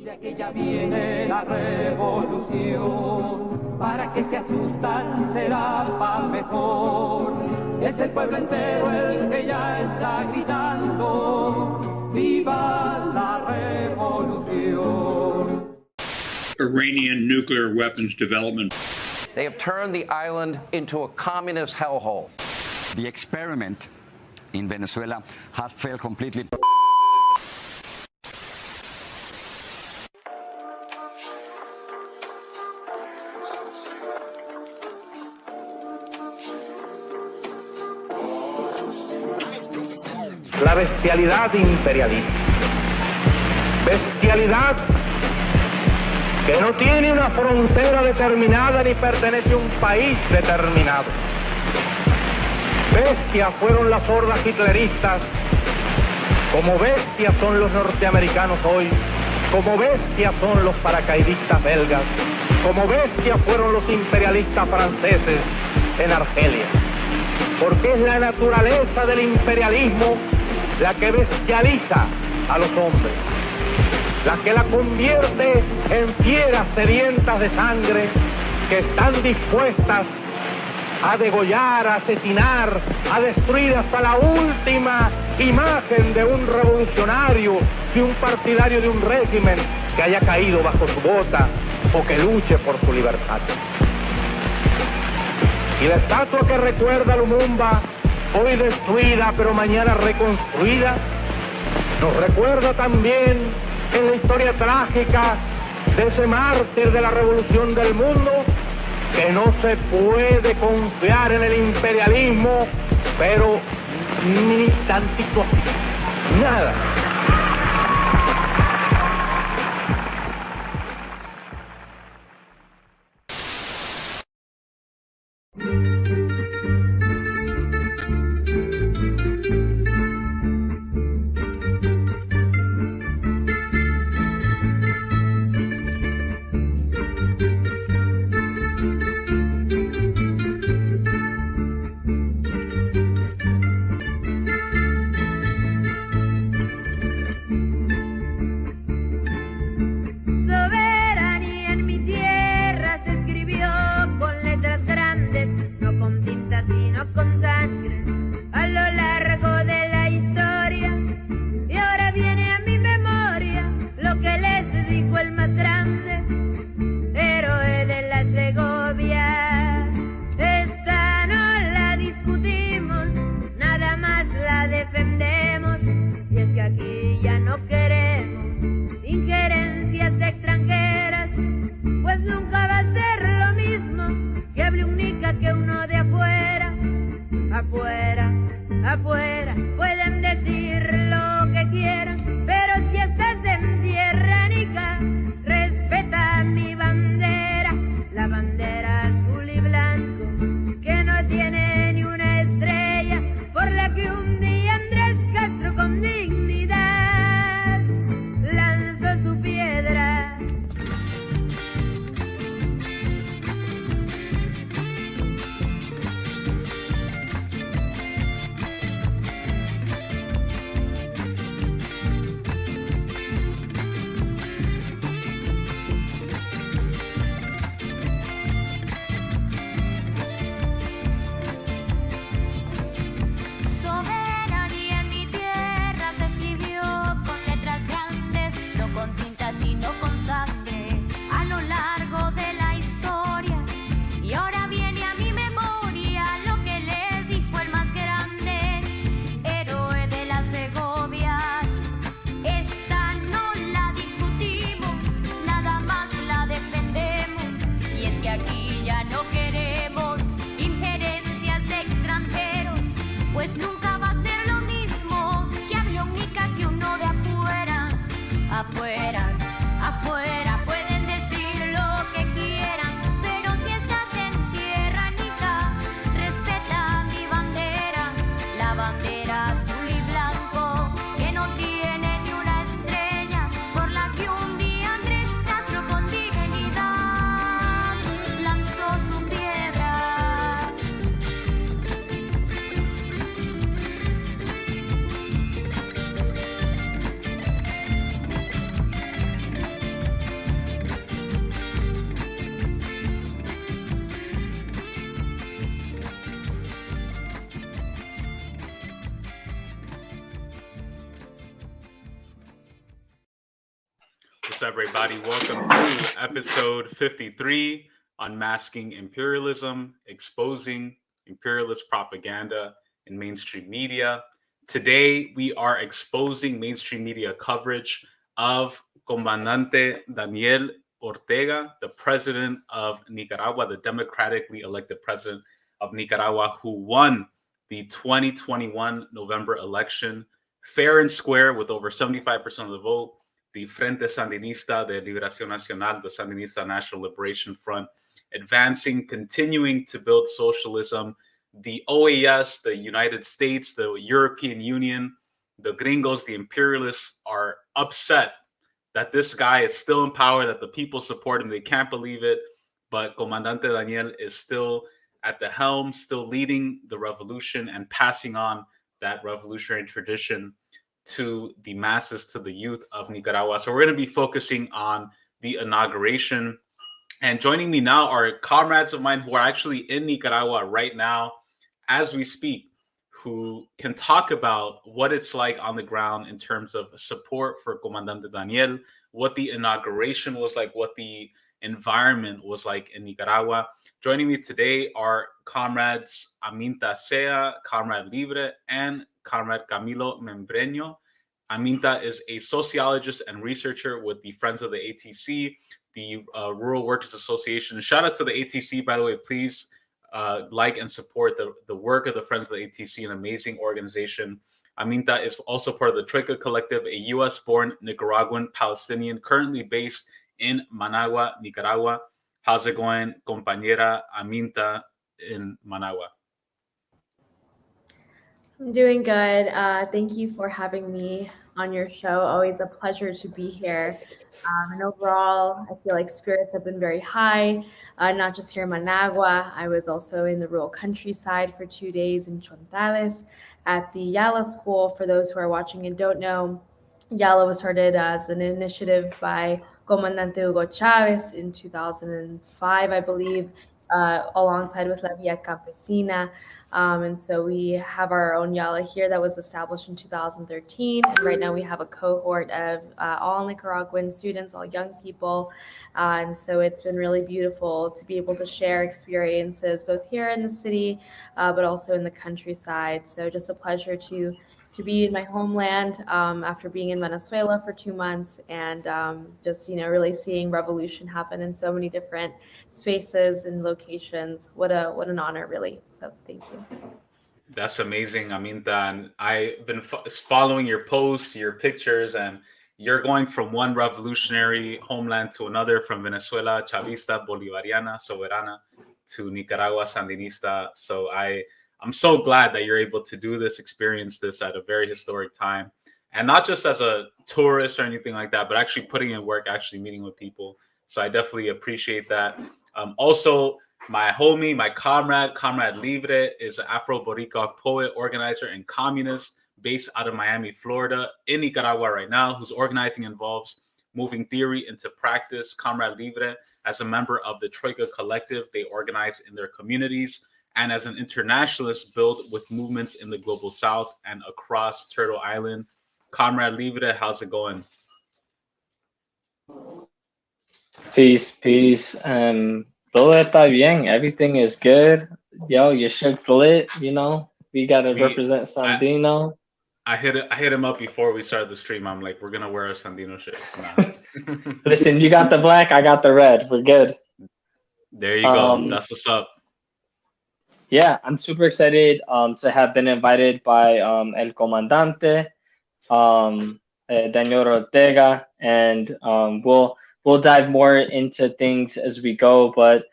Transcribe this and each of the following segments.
De aquella viene la revolución, para que se asustan será pa' mejor. Es el pueblo entero el que ya está gritando, ¡viva la revolución! Iranian nuclear weapons development. They have turned the island into a communist hellhole. The experiment in Venezuela has failed completely. La bestialidad imperialista. Bestialidad que no tiene una frontera determinada ni pertenece a un país determinado. Bestias fueron las hordas hitleristas, como bestias son los norteamericanos hoy, como bestias son los paracaidistas belgas, como bestias fueron los imperialistas franceses en Argelia. Porque es la naturaleza del imperialismo la que bestializa a los hombres, la que la convierte en fieras sedientas de sangre que están dispuestas a degollar, a asesinar, a destruir hasta la última imagen de un revolucionario, de un partidario de un régimen que haya caído bajo su bota o que luche por su libertad. Y la estatua que recuerda a Lumumba, hoy destruida pero mañana reconstruida, nos recuerda también en la historia trágica de ese mártir de la revolución del mundo, que no se puede confiar en el imperialismo, pero ni tantito así, nada. What's up, everybody? Welcome to episode 53, Unmasking Imperialism, Exposing Imperialist Propaganda in Mainstream Media. Today, we are exposing mainstream media coverage of Comandante Daniel Ortega, the president of Nicaragua, the democratically elected president of Nicaragua, who won the 2021 November election fair and square with over 75% of the vote. The Frente Sandinista de Liberación Nacional, the Sandinista National Liberation Front, advancing, continuing to build socialism. The OAS, the United States, the European Union, the gringos, the imperialists are upset that this guy is still in power, that the people support him. They can't believe it. But Comandante Daniel is still at the helm, still leading the revolution and passing on that revolutionary tradition to the masses, to the youth of Nicaragua. So we're going to be focusing on the inauguration. And joining me now are comrades of mine who are actually in Nicaragua right now as we speak, who can talk about what it's like on the ground in terms of support for Comandante Daniel, what the inauguration was like, what the environment was like in Nicaragua. Joining me today are comrades Aminta, Comrade Libre, and Comrade Camilo Membreño. Aminta is a sociologist and researcher with the Friends of the ATC, the Rural Workers Association. Shout out to the ATC, by the way. Please like and support the work of the Friends of the ATC, an amazing organization. Aminta is also part of the Troika Kollective, a U.S.-born Nicaraguan-Palestinian currently based in Managua, Nicaragua. How's it going, compañera Aminta in Managua? I'm doing good. Thank you for having me on your show. Always a pleasure to be here. And overall, I feel like spirits have been very high, not just here in Managua. I was also in the rural countryside for 2 days in Chontales at the Yala School. For those who are watching and don't know, Yala was started as an initiative by Comandante Hugo Chavez in 2005, I believe, alongside with La Via Campesina. And so we have our own Yala here that was established in 2013. And right now we have a cohort of all Nicaraguan students, all young people. And so it's been really beautiful to be able to share experiences both here in the city, but also in the countryside. So just a pleasure to be in my homeland after being in Venezuela for 2 months and just, really seeing revolution happen in so many different spaces and locations. What an honor, really. So thank you. That's amazing, Aminta. And I've been following your posts, your pictures, and you're going from one revolutionary homeland to another, from Venezuela, Chavista, Bolivariana, Soberana, to Nicaragua, Sandinista. So I'm so glad that you're able to do this, experience this at a very historic time. And not just as a tourist or anything like that, but actually putting in work, actually meeting with people. So I definitely appreciate that. Also, my homie, my Comrade Libre, is an Afro-Boricua poet, organizer, and communist based out of Miami, Florida, in Nicaragua right now, whose organizing involves moving theory into practice. Comrade Libre, as a member of the Troika Kollective, they organize in their communities, and as an internationalist, build with movements in the global south and across Turtle Island. Comrade Libre, how's it going? Peace. Todo está bien. Everything is good. Yo, your shirt's lit. We gotta represent Sandino. I hit him up before we started the stream. I'm like, we're gonna wear our Sandino shirts. Nah. Listen, you got the black, I got the red. We're good. There you go. That's what's up. Yeah, I'm super excited to have been invited by El Comandante, Daniel Ortega, and we'll dive more into things as we go. But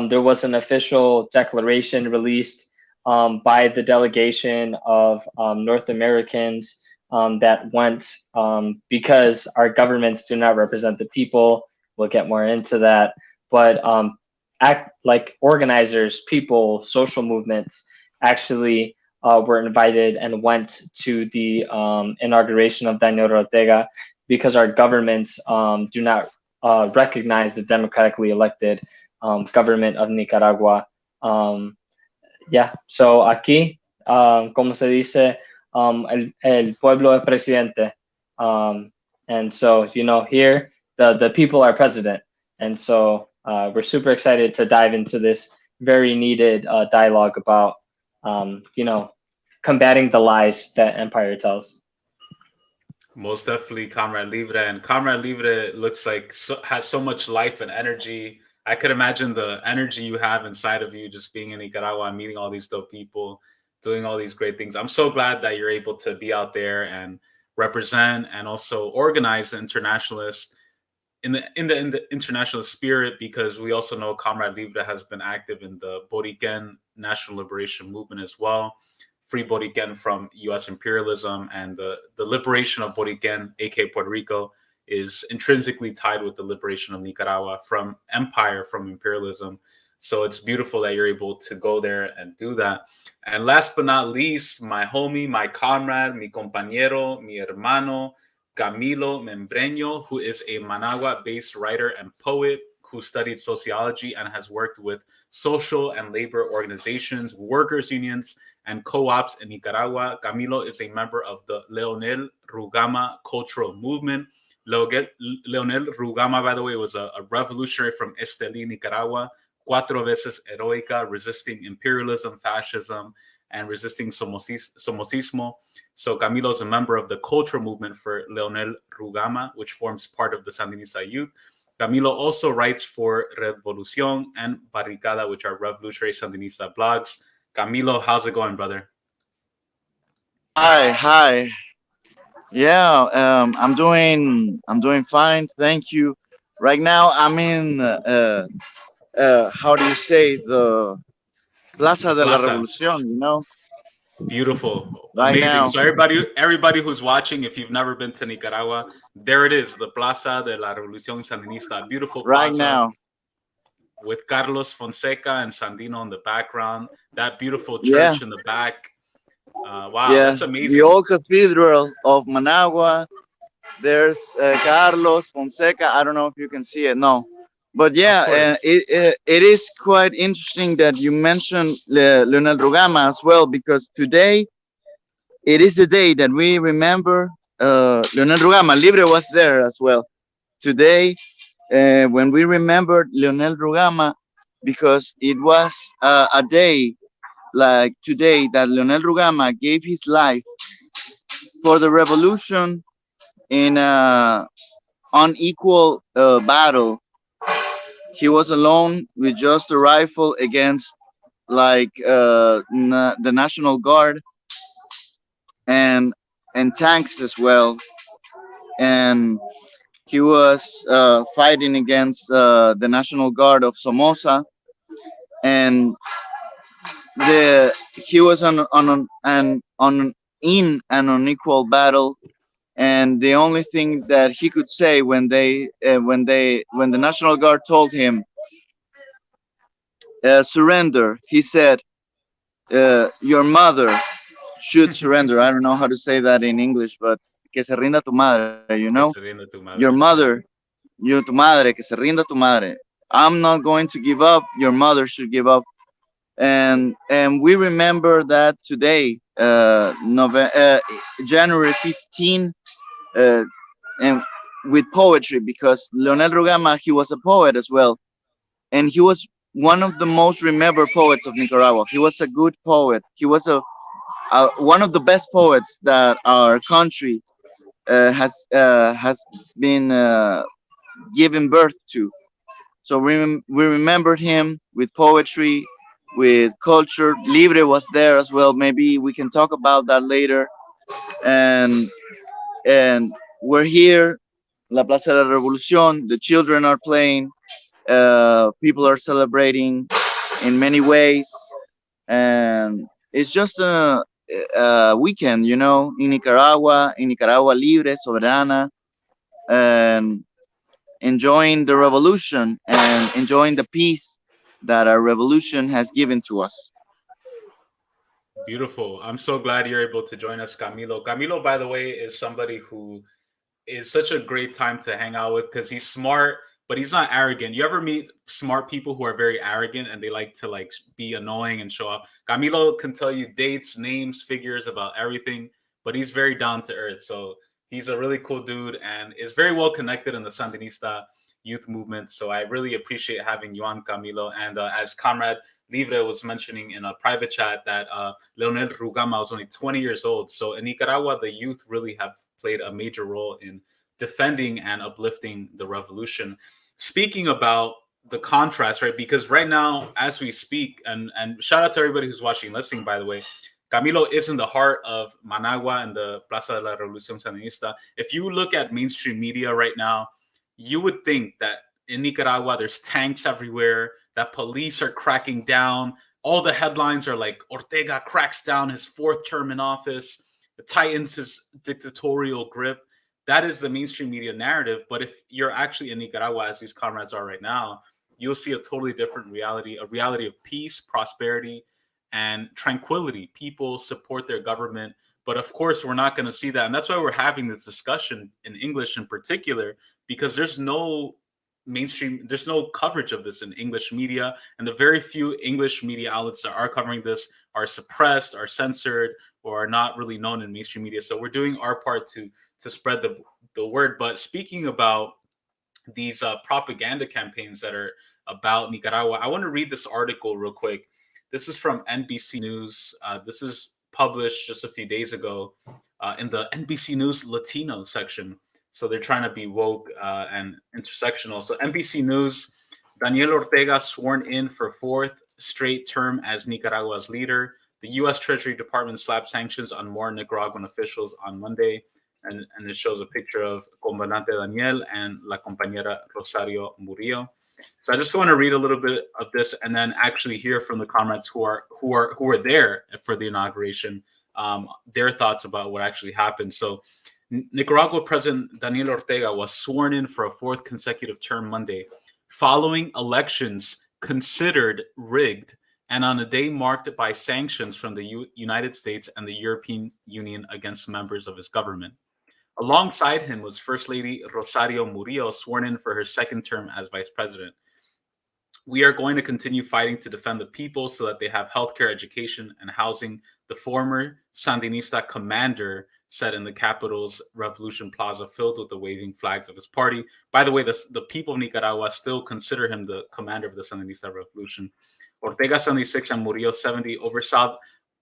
there was an official declaration released by the delegation of North Americans that went because our governments do not represent the people. We'll get more into that, but act like organizers, people, social movements actually were invited and went to the inauguration of Daniel Ortega because our governments do not recognize the democratically elected government of Nicaragua. So aquí, como se dice, el pueblo es presidente. And so, here the people are president. And so we're super excited to dive into this very needed dialogue about, combating the lies that empire tells. Most definitely, Comrade Libre. And Comrade Libre looks like has so much life and energy. I could imagine the energy you have inside of you just being in Nicaragua, meeting all these dope people, doing all these great things. I'm so glad that you're able to be out there and represent and also organize the internationalists in the internationalist spirit, because we also know Comrade Libre has been active in the Borican National Liberation Movement as well. Free Borican from U.S. imperialism, and the liberation of Borican, aka Puerto Rico, is intrinsically tied with the liberation of Nicaragua from empire, from imperialism. So it's beautiful that you're able to go there and do that. And last but not least, my homie, my comrade, mi compañero, mi hermano, Camilo Membreño, who is a Managua-based writer and poet who studied sociology and has worked with social and labor organizations, workers' unions, and co-ops in Nicaragua. Camilo is a member of the Leonel Rugama cultural movement. Leonel Rugama, by the way, was a revolutionary from Estelí, Nicaragua, cuatro veces heroica, resisting imperialism, fascism, and resisting somocismo. So Camilo is a member of the cultural movement for Leonel Rugama, which forms part of the Sandinista youth. Camilo also writes for Revolución and Barricada, which are revolutionary Sandinista blogs. Camilo, how's it going, brother? Hi. Yeah, I'm doing fine. Thank you. Right now, I'm in how do you say, the Plaza de la Revolución? You know. Beautiful, right amazing. Now. So everybody who's watching, if you've never been to Nicaragua, there it is, the Plaza de la Revolución Sandinista. Beautiful plaza. Right now. With Carlos Fonseca and Sandino in the background, that beautiful church in the back. Wow, that's amazing. The old cathedral of Managua. There's Carlos Fonseca. I don't know if you can see it. No, but yeah, it is quite interesting that you mentioned Leonel Rugama as well, because today it is the day that we remember Leonel Rugama. Libre was there as well today. When we remembered Leonel Rugama, because it was a day like today that Leonel Rugama gave his life for the revolution in an unequal battle. He was alone with just a rifle against the National Guard and tanks as well. And he was fighting against the National Guard of Somoza, and he was in an unequal battle. And the only thing that he could say when the National Guard told him surrender, he said, "Your mother should surrender." I don't know how to say that in English, but que se rinda tu madre, you know? Your mother, tu madre, que se rinda tu madre. I'm not going to give up. Your mother should give up. And we remember that today, January 15, and with poetry, because Leonel Rugama, he was a poet as well, and he was one of the most remembered poets of Nicaragua. He was a good poet. He was one of the best poets that our country has been given birth to. So we remembered him with poetry, with culture. Libre was there as well. Maybe we can talk about that later. And we're here, La Plaza de la Revolución. The children are playing. People are celebrating in many ways, and it's just a weekend, you know, in Nicaragua libre, soberana, and enjoying the revolution and enjoying the peace that our revolution has given to us. Beautiful. I'm so glad you're able to join us, Camilo. Camilo, by the way, is somebody who is such a great time to hang out with, because he's smart, but he's not arrogant. You ever meet smart people who are very arrogant and they like to be annoying and show up? Camilo can tell you dates, names, figures about everything, but he's very down to earth. So He's a really cool dude and is very well connected in the Sandinista youth movement. So I really appreciate having you on, Camilo. And as Comrade Libre was mentioning in a private chat, that Leonel Rugama was only 20 years old. So in Nicaragua, the youth really have played a major role in defending and uplifting the revolution. Speaking about the contrast, right? Because right now, as we speak, and shout out to everybody who's watching and listening, by the way, Camilo is in the heart of Managua and the Plaza de la Revolución Sandinista. If you look at mainstream media right now, you would think that in Nicaragua, there's tanks everywhere, that police are cracking down. All the headlines are like, Ortega cracks down his fourth term in office, tightens his dictatorial grip. That is the mainstream media narrative. But if you're actually in Nicaragua, as these comrades are right now, you'll see a totally different reality, a reality of peace, prosperity, and tranquility. People support their government. But of course, we're not going to see that. And that's why we're having this discussion in English in particular, because there's no mainstream, there's no coverage of this in English media. And the very few English media outlets that are covering this are suppressed, are censored, or are not really known in mainstream media. So we're doing our part to spread the word. But speaking about these propaganda campaigns that are about Nicaragua, I want to read this article real quick. This is from NBC News. This is published just a few days ago in the NBC News Latino section. So they're trying to be woke and intersectional. So NBC News, Daniel Ortega sworn in for fourth straight term as Nicaragua's leader. The U.S. Treasury Department slapped sanctions on more Nicaraguan officials on Monday. And it shows a picture of Comandante Daniel and La Compañera Rosario Murillo. So I just want to read a little bit of this and then actually hear from the comrades who are there for the inauguration, their thoughts about what actually happened. So Nicaragua President Daniel Ortega was sworn in for a fourth consecutive term Monday, following elections considered rigged and on a day marked by sanctions from the United States and the European Union against members of his government. Alongside him was First Lady Rosario Murillo, sworn in for her second term as vice president. We are going to continue fighting to defend the people so that they have healthcare, education, and housing, the former Sandinista commander said in the capital's Revolution Plaza, filled with the waving flags of his party. By the way, the people of Nicaragua still consider him the commander of the Sandinista Revolution. Ortega, 76, and Murillo, 70, oversaw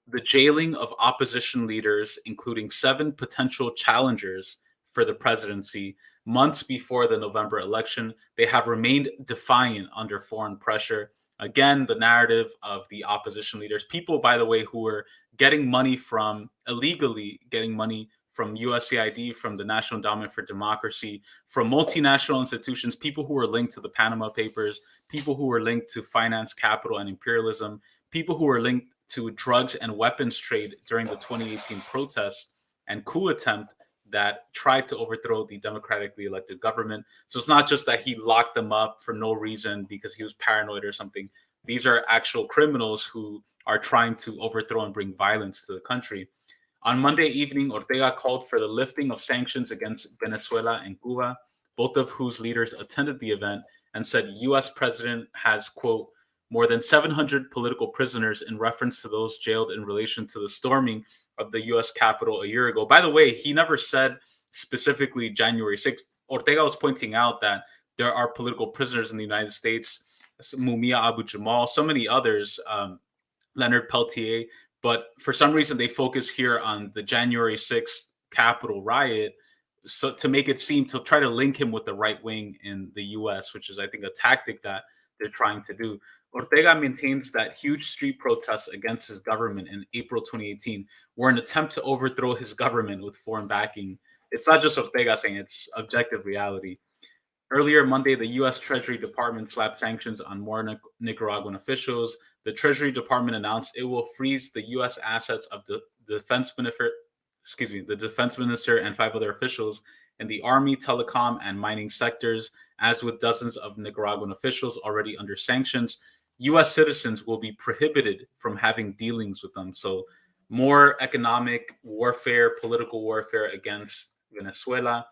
the jailing of opposition leaders, including 7 potential challengers for the presidency, months before the November election. They have remained defiant under foreign pressure. Again, the narrative of the opposition leaders, people, by the way, who were getting money illegally getting money from USAID, from the National Endowment for Democracy, from multinational institutions, people who were linked to the Panama Papers, people who were linked to finance, capital, and imperialism, people who were linked to drugs and weapons trade during the 2018 protests and coup attempt that tried to overthrow the democratically elected government. So it's not just that he locked them up for no reason because he was paranoid or something. These are actual criminals who are trying to overthrow and bring violence to the country. On Monday evening, Ortega called for the lifting of sanctions against Venezuela and Cuba, both of whose leaders attended the event, and said U.S. president has, quote, more than 700 political prisoners, in reference to those jailed in relation to the storming of the U.S. Capitol a year ago. By the way, he never said specifically January 6th. Ortega was pointing out that there are political prisoners in the United States, Mumia Abu-Jamal, so many others, Leonard Peltier, but for some reason they focus here on the January 6th Capitol riot, so to make it seem, to try to link him with the right wing in the U.S., which is, I think, a tactic that they're trying to do. Ortega maintains that huge street protests against his government in April 2018 were an attempt to overthrow his government with foreign backing. It's not just Ortega saying, it's objective reality. Earlier Monday, the U.S. Treasury Department slapped sanctions on more Nicaraguan officials. The Treasury Department announced it will freeze the U.S. assets of the defense minister and 5 other officials in the army, telecom, and mining sectors. As with dozens of Nicaraguan officials already under sanctions, U.S. citizens will be prohibited from having dealings with them. So more economic warfare, political warfare against Venezuela.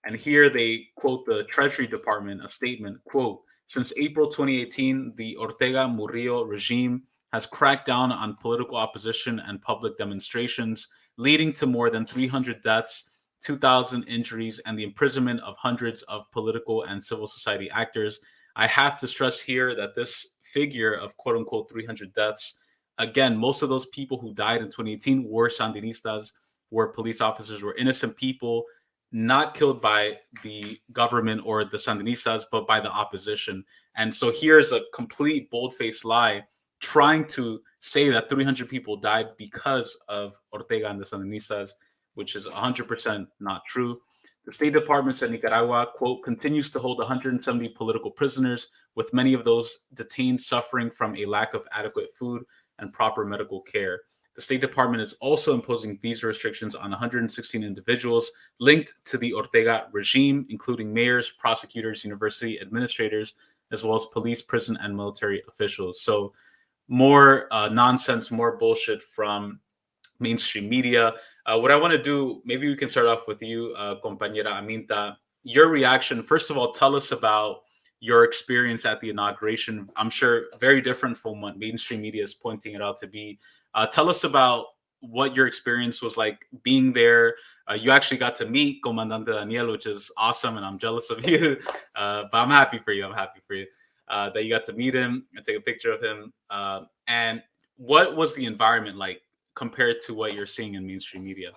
And here they quote the Treasury Department, a statement, quote, since April 2018, the Ortega-Murillo regime has cracked down on political opposition and public demonstrations, leading to more than 300 deaths, 2,000 injuries, and the imprisonment of hundreds of political and civil society actors. I have to stress here that this figure of quote unquote 300 deaths, again, most of those people who died in 2018 were Sandinistas, were police officers, were innocent people, not killed by the government or the Sandinistas, but by the opposition. And so here's a complete bold-faced lie trying to say that 300 people died because of Ortega and the Sandinistas, which is 100% not true. The State Department said Nicaragua, quote, continues to hold 170 political prisoners, with many of those detained suffering from a lack of adequate food and proper medical care. The State Department is also imposing visa restrictions on 116 individuals linked to the Ortega regime, including mayors, prosecutors, university administrators, as well as police, prison, and military officials. So more nonsense, more bullshit from mainstream media. What I want to do, maybe we can start off with you, compañera Aminta. Your reaction, first of all, tell us about your experience at the inauguration. I'm sure very different from what mainstream media is pointing it out to be. Tell us about what your experience was like being there. You actually got to meet Comandante Daniel, which is awesome, and I'm jealous of you. But I'm happy for you. I'm happy for you that you got to meet him and take a picture of him. And what was the environment like compared to what you're seeing in mainstream media?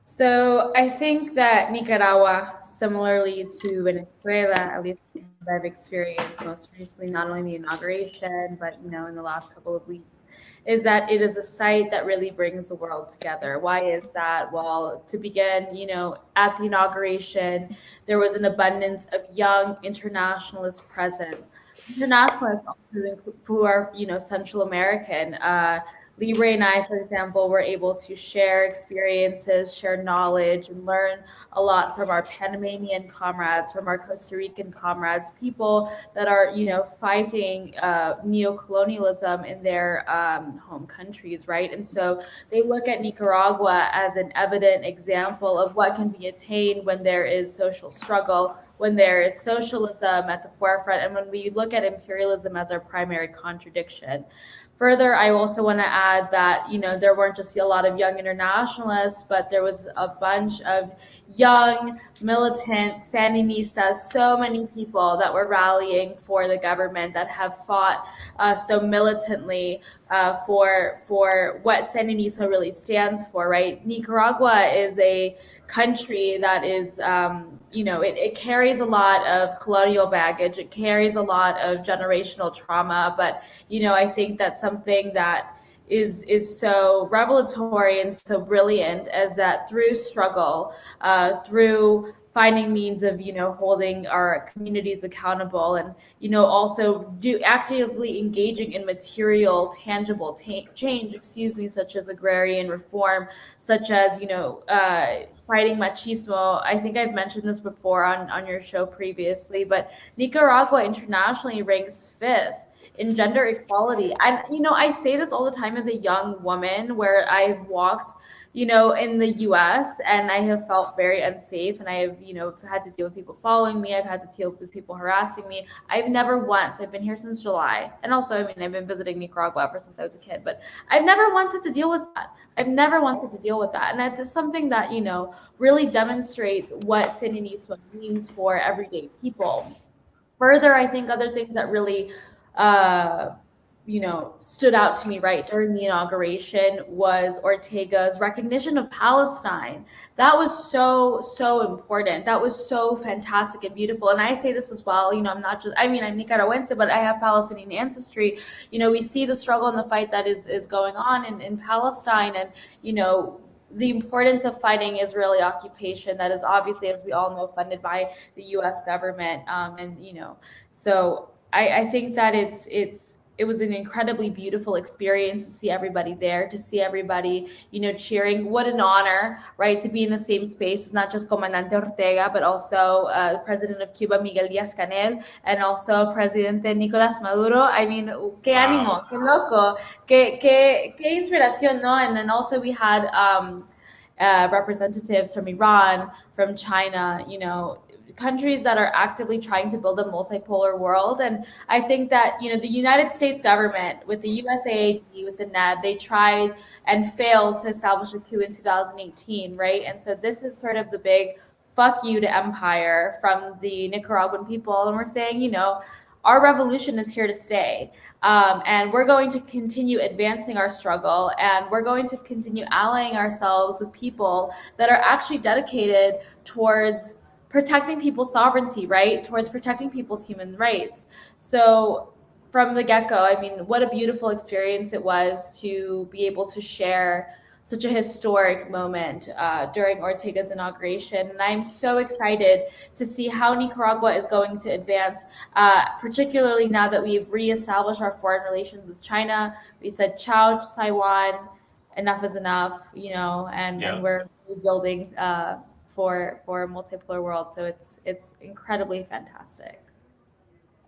So I think that Nicaragua, similarly to Venezuela, at least that I've experienced most recently, not only the inauguration, but in the last couple of weeks, is that it is a site that really brings the world together. Why is that? Well, to begin, at the inauguration, there was an abundance of young internationalists present. Internationalists who are, Central American. Libre and I, for example, were able to share experiences, share knowledge, and learn a lot from our Panamanian comrades, from our Costa Rican comrades, people that are, fighting neocolonialism in their home countries, right? And so they look at Nicaragua as an evident example of what can be attained when there is social struggle, when there is socialism at the forefront, and when we look at imperialism as our primary contradiction. Further, I also want to add that, there weren't just a lot of young internationalists, but there was a bunch of young, militant Sandinistas, so many people that were rallying for the government, that have fought so militantly for what Sandinista really stands for, right? Nicaragua is a country that is, it carries a lot of colonial baggage. It carries a lot of generational trauma. But, I think that's something that is so revelatory and so brilliant, as that through struggle, through finding means of, holding our communities accountable, and, also actively engaging in material, tangible change, such as agrarian reform, such as, fighting machismo. I think I've mentioned this before on your show previously, but Nicaragua internationally ranks 5th in gender equality. And, I say this all the time as a young woman, where I've walked, in the US, and I have felt very unsafe, and I have, had to deal with people following me. I've had to deal with people harassing me. I've never once, I've been here since July. And also, I've been visiting Nicaragua ever since I was a kid, but I've never wanted to deal with that. I've never wanted to deal with that. And that is something that, really demonstrates what Sandinista means for everyday people. Further, I think other things that really, stood out to me right during the inauguration was Ortega's recognition of Palestine. That was so, so important. That was so fantastic and beautiful. And I say this as well, I'm not just, I'm Nicaraguense, but I have Palestinian ancestry. We see the struggle and the fight that is going on in Palestine, and, the importance of fighting Israeli occupation that is obviously, as we all know, funded by the U.S. government. So I think that it was an incredibly beautiful experience to see everybody there, to see everybody, cheering. What an honor, right, to be in the same space. It's not just Comandante Ortega, but also the President of Cuba, Miguel Díaz-Canel, and also Presidente Nicolás Maduro. Qué ánimo, qué loco, qué inspiración, no? And then also we had representatives from Iran, from China, countries that are actively trying to build a multipolar world. And I think that, the United States government with the USAID, with the NED, they tried and failed to establish a coup in 2018, right? And so this is sort of the big fuck you to empire from the Nicaraguan people. And we're saying, our revolution is here to stay. And we're going to continue advancing our struggle, and we're going to continue allying ourselves with people that are actually dedicated towards protecting people's sovereignty, right? Towards protecting people's human rights. So from the get-go, I mean, what a beautiful experience it was to be able to share such a historic moment during Ortega's inauguration. And I'm so excited to see how Nicaragua is going to advance, particularly now that we've reestablished our foreign relations with China. We said, ciao, Taiwan, enough is enough, and we're rebuilding for a multipolar world. So it's incredibly fantastic.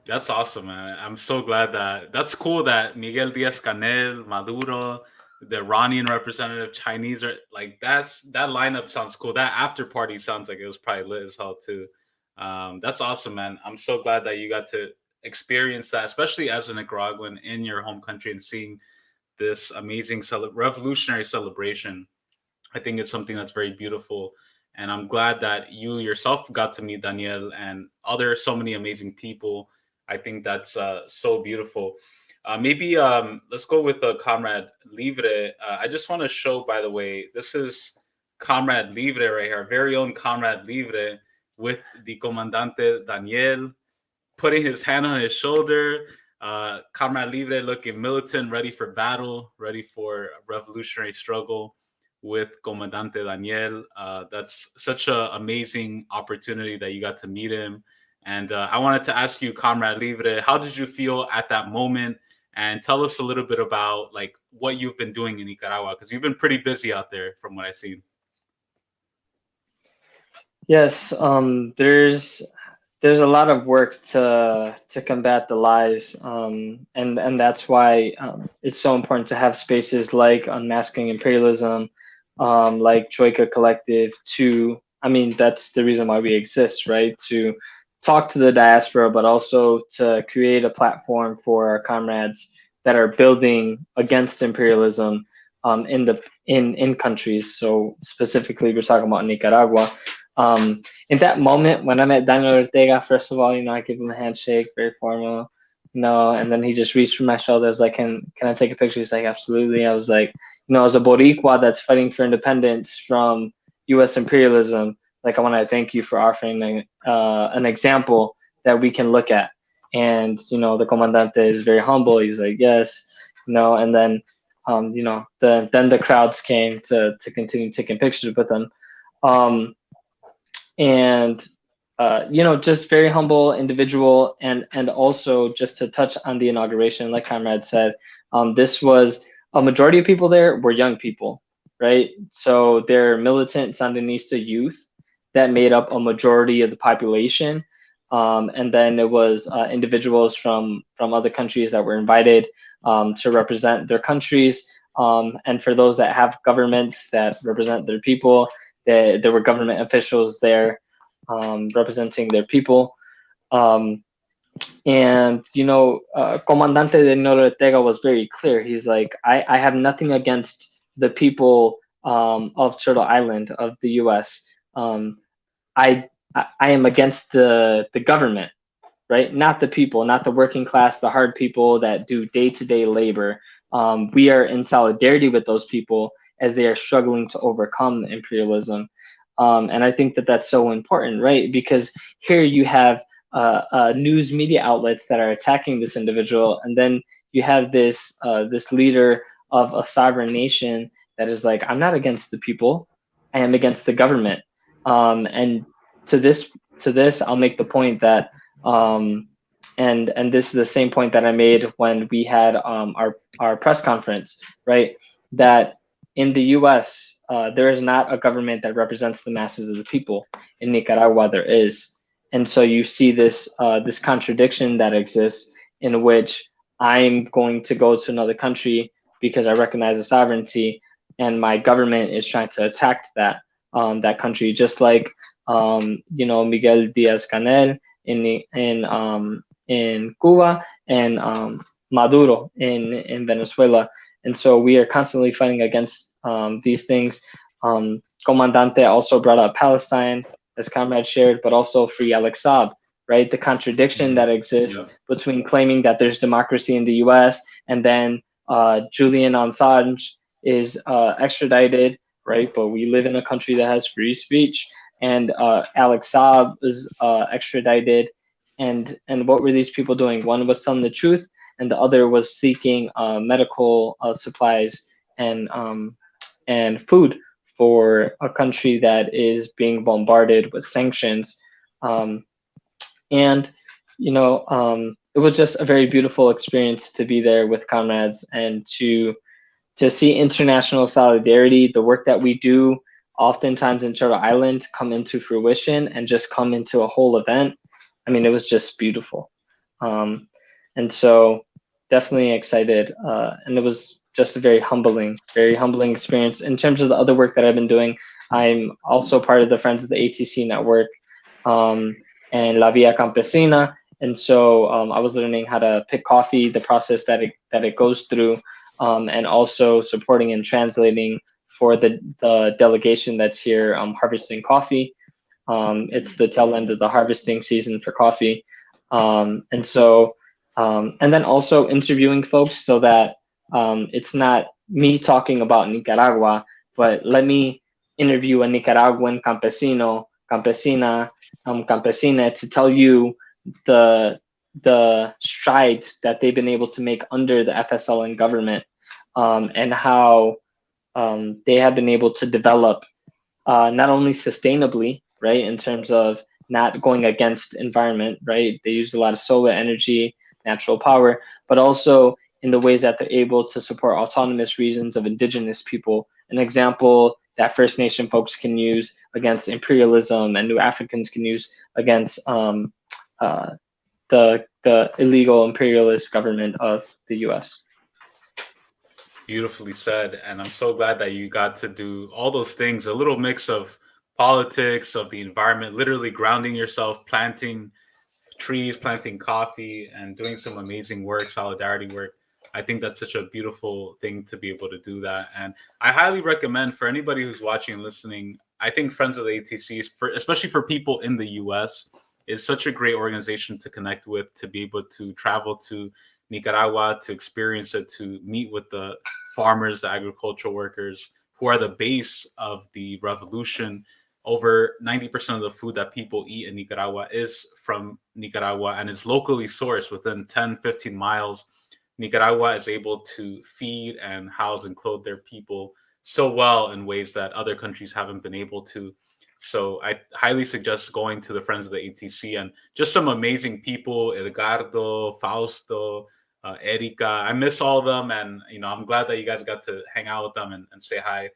That's awesome, man. I'm so glad that's cool that Miguel Diaz-Canel, Maduro, the Iranian representative, Chinese, like that lineup sounds cool. That after party sounds like it was probably lit as hell too. That's awesome, man. I'm so glad that you got to experience that, especially as a Nicaraguan in your home country and seeing this amazing revolutionary celebration. I think it's something that's very beautiful. And I'm glad that you yourself got to meet Daniel and so many amazing people. I think that's so beautiful. Maybe let's go with Comrade Libre. I just want to show, by the way, this is Comrade Libre right here, our very own Comrade Libre with the Comandante Daniel putting his hand on his shoulder. Comrade Libre looking militant, ready for battle, ready for a revolutionary struggle with Comandante Daniel. That's such an amazing opportunity that you got to meet him. And I wanted to ask you, Comrade Libre, how did you feel at that moment? And tell us a little bit about like what you've been doing in Nicaragua, because you've been pretty busy out there from what I've seen. Yes, there's a lot of work to combat the lies, and that's why it's so important to have spaces like Unmasking Imperialism, like Troika Kollective. That's the reason why we exist, right? To talk to the diaspora, but also to create a platform for our comrades that are building against imperialism in countries. So specifically, we're talking about Nicaragua. In that moment when I met Daniel Ortega, first of all, I gave him a handshake, very formal, and then he just reached for my shoulder. I was like, can I take a picture? He's like, absolutely. I was like, as a Boricua that's fighting for independence from U.S. imperialism, like, I want to thank you for offering an example that we can look at. And, the Comandante is very humble. He's like, yes, and then, then the crowds came to continue taking pictures with him. Just very humble individual. And also just to touch on the inauguration, like Comrade said, this was a majority of people there were young people, right? So they're militant Sandinista youth that made up a majority of the population. And then it was individuals from other countries that were invited to represent their countries. And for those that have governments that represent their people, there were government officials there representing their people. Comandante Daniel Ortega was very clear. He's like, I have nothing against the people of Turtle Island, of the U.S. I am against the government, right? Not the people, not the working class, the hard people that do day-to-day labor. We are in solidarity with those people as they are struggling to overcome imperialism. And I think that that's so important, right? Because here you have news media outlets that are attacking this individual, and then you have this leader of a sovereign nation that is like, I'm not against the people, I am against the government. And to this, I'll make the point that, and this is the same point that I made when we had our press conference, right? That in the U.S., there is not a government that represents the masses of the people. In Nicaragua, there is. And so you see this contradiction that exists, in which I'm going to go to another country because I recognize the sovereignty, and my government is trying to attack that country, just like Miguel Díaz-Canel in Cuba, and Maduro in Venezuela. And so we are constantly fighting against these things. Comandante also brought up Palestine, as Comrade shared, but also free Alex Saab, right? The contradiction that exists between claiming that there's democracy in the US and then Julian Assange is extradited, right? But we live in a country that has free speech, and Alex Saab is extradited. And what were these people doing? One was telling the truth, and the other was seeking medical supplies and food for a country that is being bombarded with sanctions. It was just a very beautiful experience to be there with comrades and to see international solidarity, the work that we do oftentimes in Turtle Island, come into fruition and just come into a whole event. I mean, it was just beautiful. And so definitely excited. And it was just a very humbling experience. In terms of the other work that I've been doing, I'm also part of the Friends of the ATC network and La Via Campesina. And so I was learning how to pick coffee, the process that it goes through, and also supporting and translating for the delegation that's here harvesting coffee. It's the tail end of the harvesting season for coffee. And then also interviewing folks so that it's not me talking about Nicaragua, but let me interview a Nicaraguan campesino, campesina to tell you the strides that they've been able to make under the FSLN government, and how they have been able to develop not only sustainably, right, in terms of not going against environment, right? They use a lot of solar energy, natural power, but also in the ways that they're able to support autonomous reasons of indigenous people. An example that First Nation folks can use against imperialism and New Africans can use against the illegal imperialist government of the US. Beautifully said. And I'm so glad that you got to do all those things, a little mix of politics, of the environment, literally grounding yourself, planting trees, planting coffee, and doing some amazing work, solidarity work. I think that's such a beautiful thing to be able to do that. And I highly recommend for anybody who's watching and listening, I think Friends of the ATC, especially for people in the US, is such a great organization to connect with, to be able to travel to Nicaragua, to experience it, to meet with the farmers, the agricultural workers, who are the base of the revolution. Over 90% of the food that people eat in Nicaragua is from Nicaragua and is locally sourced within 10, 15 miles. Nicaragua is able to feed and house and clothe their people so well in ways that other countries haven't been able to. So I highly suggest going to the Friends of the ATC, and just some amazing people, Edgardo, Fausto, Erika. I miss all of them, and I'm glad that you guys got to hang out with them and say hi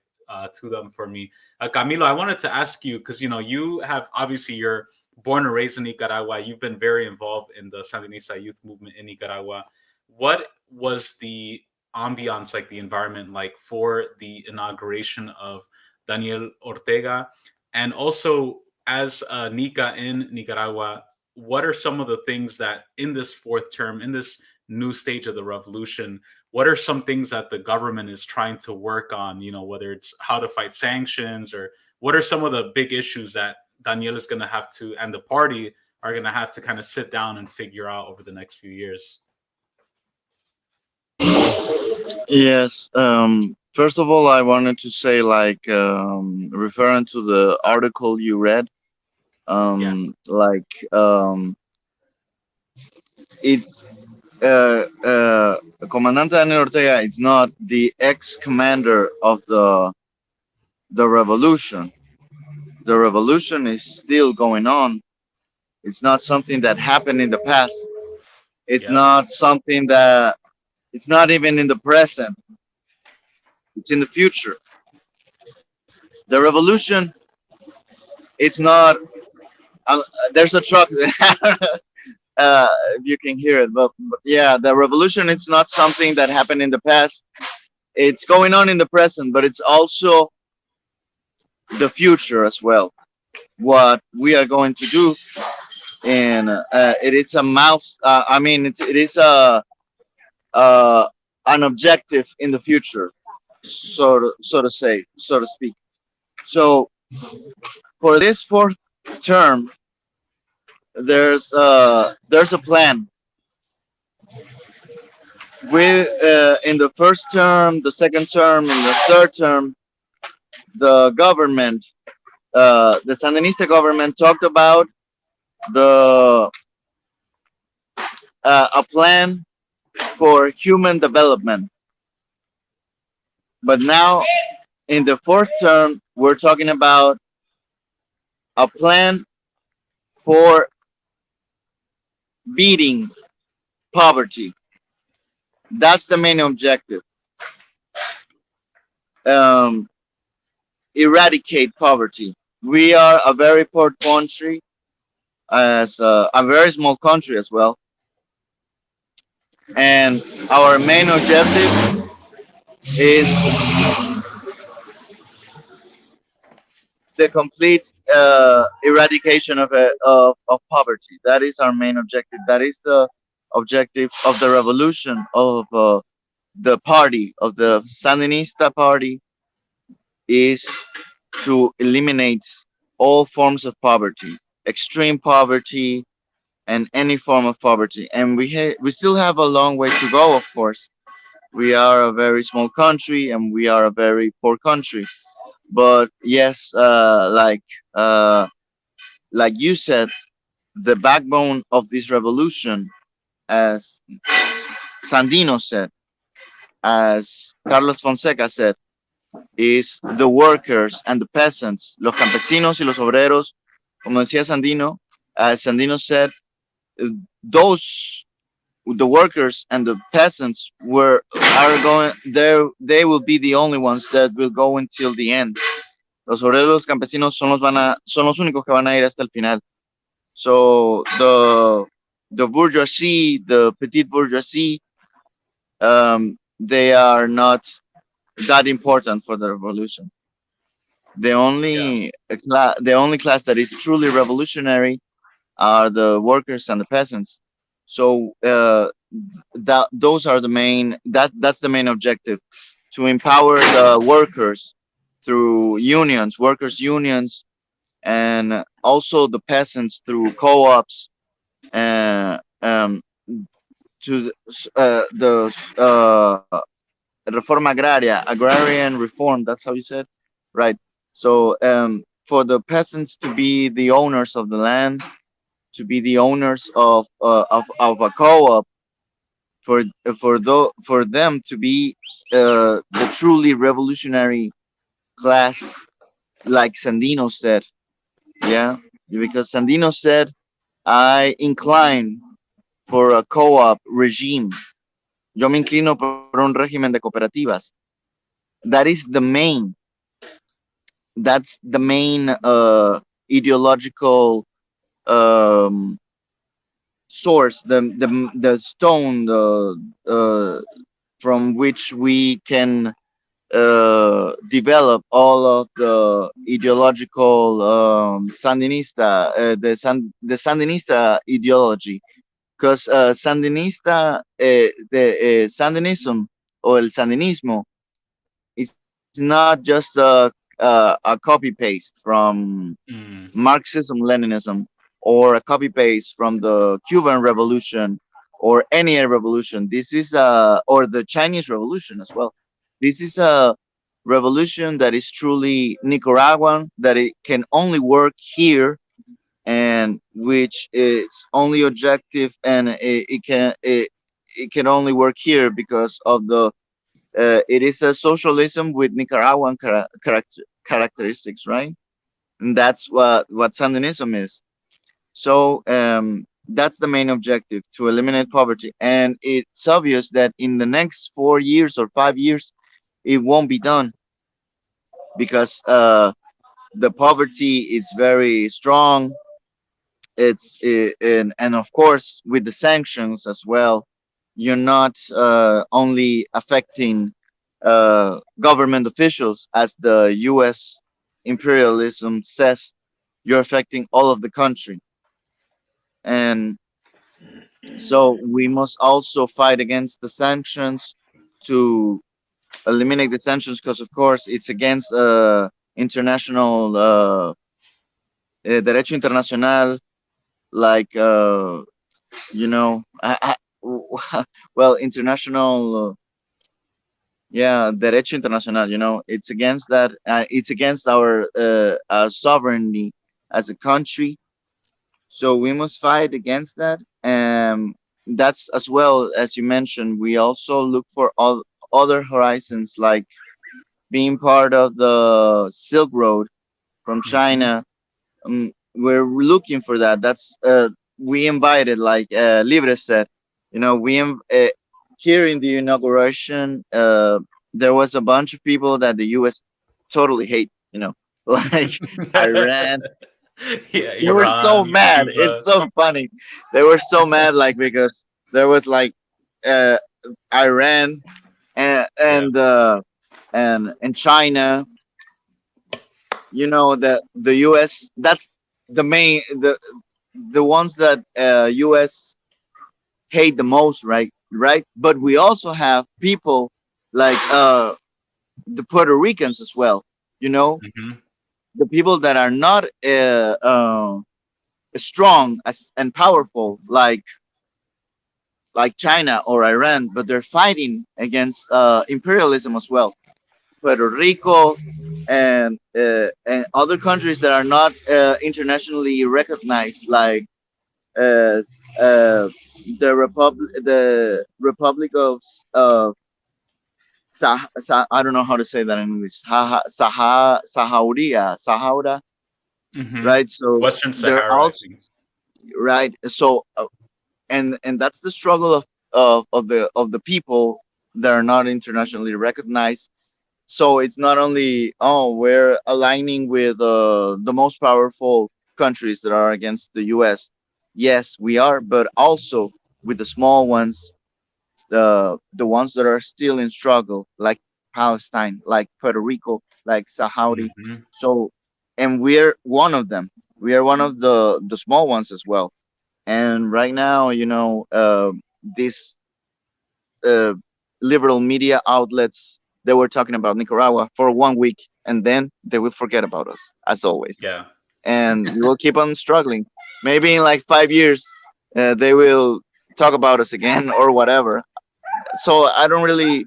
to them for me. Camilo, I wanted to ask you, because you have, obviously you're born and raised in Nicaragua. You've been very involved in the Sandinista youth movement in Nicaragua. What was the ambiance, like the environment, like for the inauguration of Daniel Ortega? And also, as Nica in Nicaragua, what are some of the things that in this fourth term, in this new stage of the revolution, what are some things that the government is trying to work on, whether it's how to fight sanctions, or what are some of the big issues that Daniel is going to have to, and the party are going to have to kind of sit down and figure out over the next few years? Yes. First of all, I wanted to say, referring to the article you read, it's Comandante Daniel Ortega is not the ex-commander of the revolution. The revolution is still going on. It's not something that happened in the past. It's not something that, it's not even in the present. It's in the future. The revolution, it's not, there's a truck if you can hear it, but yeah, the revolution, it's not something that happened in the past. It's going on in the present, but it's also the future as well. what we are going to do, and it is a mouse. I mean, it is an objective in the future, so to speak. So for this fourth term, there's a plan. We in the first term, the second term, and the third term, the government, the Sandinista government talked about the a plan for human development. But now in the fourth term, we're talking about a plan for beating poverty. That's the main objective. Eradicate poverty. We are a very poor country, as a very small country as well, and our main objective is the complete eradication of poverty. That is our main objective. That is the objective of the revolution, of the party, of the Sandinista party, is to eliminate all forms of poverty, extreme poverty, and any form of poverty. And we still have a long way to go, of course. We are a very small country, and we are a very poor country. But yes, like you said, the backbone of this revolution, as Sandino said, as Carlos Fonseca said, is the workers and the peasants, los campesinos y los obreros, como decía Sandino. As Sandino said, those the workers and the peasants are going there. They will be the only ones that will go until the end. Los obreros, los campesinos son los únicos que van a ir hasta el final. So the bourgeoisie, the petite bourgeoisie, they are not that important for the revolution. The only class that is truly revolutionary are the workers and the peasants. So those are the main that's the main objective, to empower the workers through unions, workers unions, and also the peasants through co-ops, to the reforma agraria, agrarian reform. That's how you said, right? So for the peasants to be the owners of the land, to be the owners of a co-op, for them to be the truly revolutionary class, like Sandino said. Yeah, because Sandino said, I incline for a co-op regime. Yo me inclino por un régimen de cooperativas. That's the main ideological source, the stone from which we can develop all of the ideological Sandinista, the Sandinista ideology. Because Sandinista, the Sandinism, or el Sandinismo, is not just a copy paste from Marxism, Leninism, or a copy paste from the Cuban Revolution or any revolution. This is or the Chinese Revolution as well. This is a revolution that is truly Nicaraguan, that it can only work here, and which is only objective, and it can only work here because of the it is a socialism with Nicaraguan characteristics, right? And that's what Sandinism is. So that's the main objective, to eliminate poverty. And it's obvious that in the next 4 years or 5 years, it won't be done, because the poverty is very strong. And of course, with the sanctions as well, you're not only affecting government officials, as the U.S. imperialism says, you're affecting all of the country. And so we must also fight against the sanctions to eliminate the sanctions, because of course it's against international derecho internacional, like well, international derecho internacional, it's against that. It's against our sovereignty as a country. So we must fight against that. That's, as well as you mentioned, we also look for all other horizons, like being part of the Silk Road from China. We're looking for that. That's we invited, like Libre said, here in the inauguration, there was a bunch of people that the U.S. totally hate, like Iran. Yeah, They were so Iran, mad. Cuba. It's so funny. They were so mad, like, because there was like Iran and China. That the U.S. That's the main the ones that U.S. hate the most, right? Right. But we also have people like the Puerto Ricans as well. The people that are not strong and powerful, like China or Iran, but they're fighting against imperialism as well. Puerto Rico and other countries that are not internationally recognized, like the Republic of I don't know how to say that in English. Sahara, right? So Western they're Sahara, I also think. right. So and that's the struggle of the people that are not internationally recognized. So it's not only, we're aligning with the most powerful countries that are against the U.S. Yes, we are, but also with the small ones, the ones that are still in struggle, like Palestine, like Puerto Rico, like Sahaudi. So, and we're one of them. We are one of the small ones as well. And right now, these liberal media outlets, they were talking about Nicaragua for 1 week, and then they will forget about us, as always. Yeah. And we will keep on struggling. Maybe in like 5 years, they will talk about us again or whatever. So I don't really.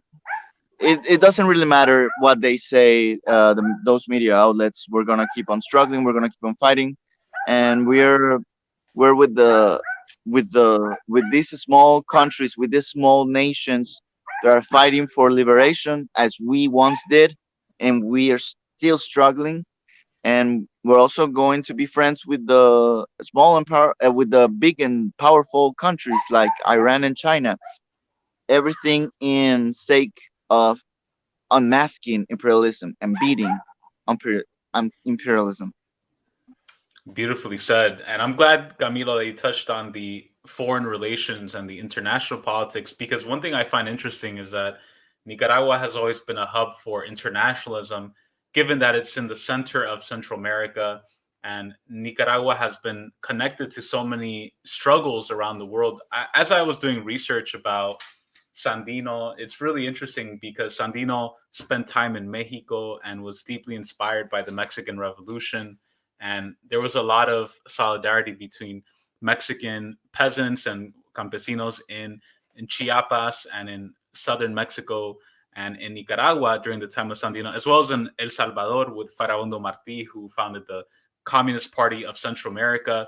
It doesn't really matter what they say. Those media outlets. We're gonna keep on struggling. We're gonna keep on fighting, and we're with these small countries, with these small nations that are fighting for liberation, as we once did, and we are still struggling. And we're also going to be friends with the small and with the big and powerful countries like Iran and China. Everything in sake of unmasking imperialism and beating imperialism. Beautifully said. And I'm glad, Camilo, that you touched on the foreign relations and the international politics, because one thing I find interesting is that Nicaragua has always been a hub for internationalism, given that it's in the center of Central America, and Nicaragua has been connected to so many struggles around the world. As I was doing research about Sandino, it's really interesting because Sandino spent time in Mexico and was deeply inspired by the Mexican Revolution. And there was a lot of solidarity between Mexican peasants and campesinos in Chiapas and in southern Mexico and in Nicaragua during the time of Sandino, as well as in El Salvador with Farabundo Martí, who founded the Communist Party of Central America.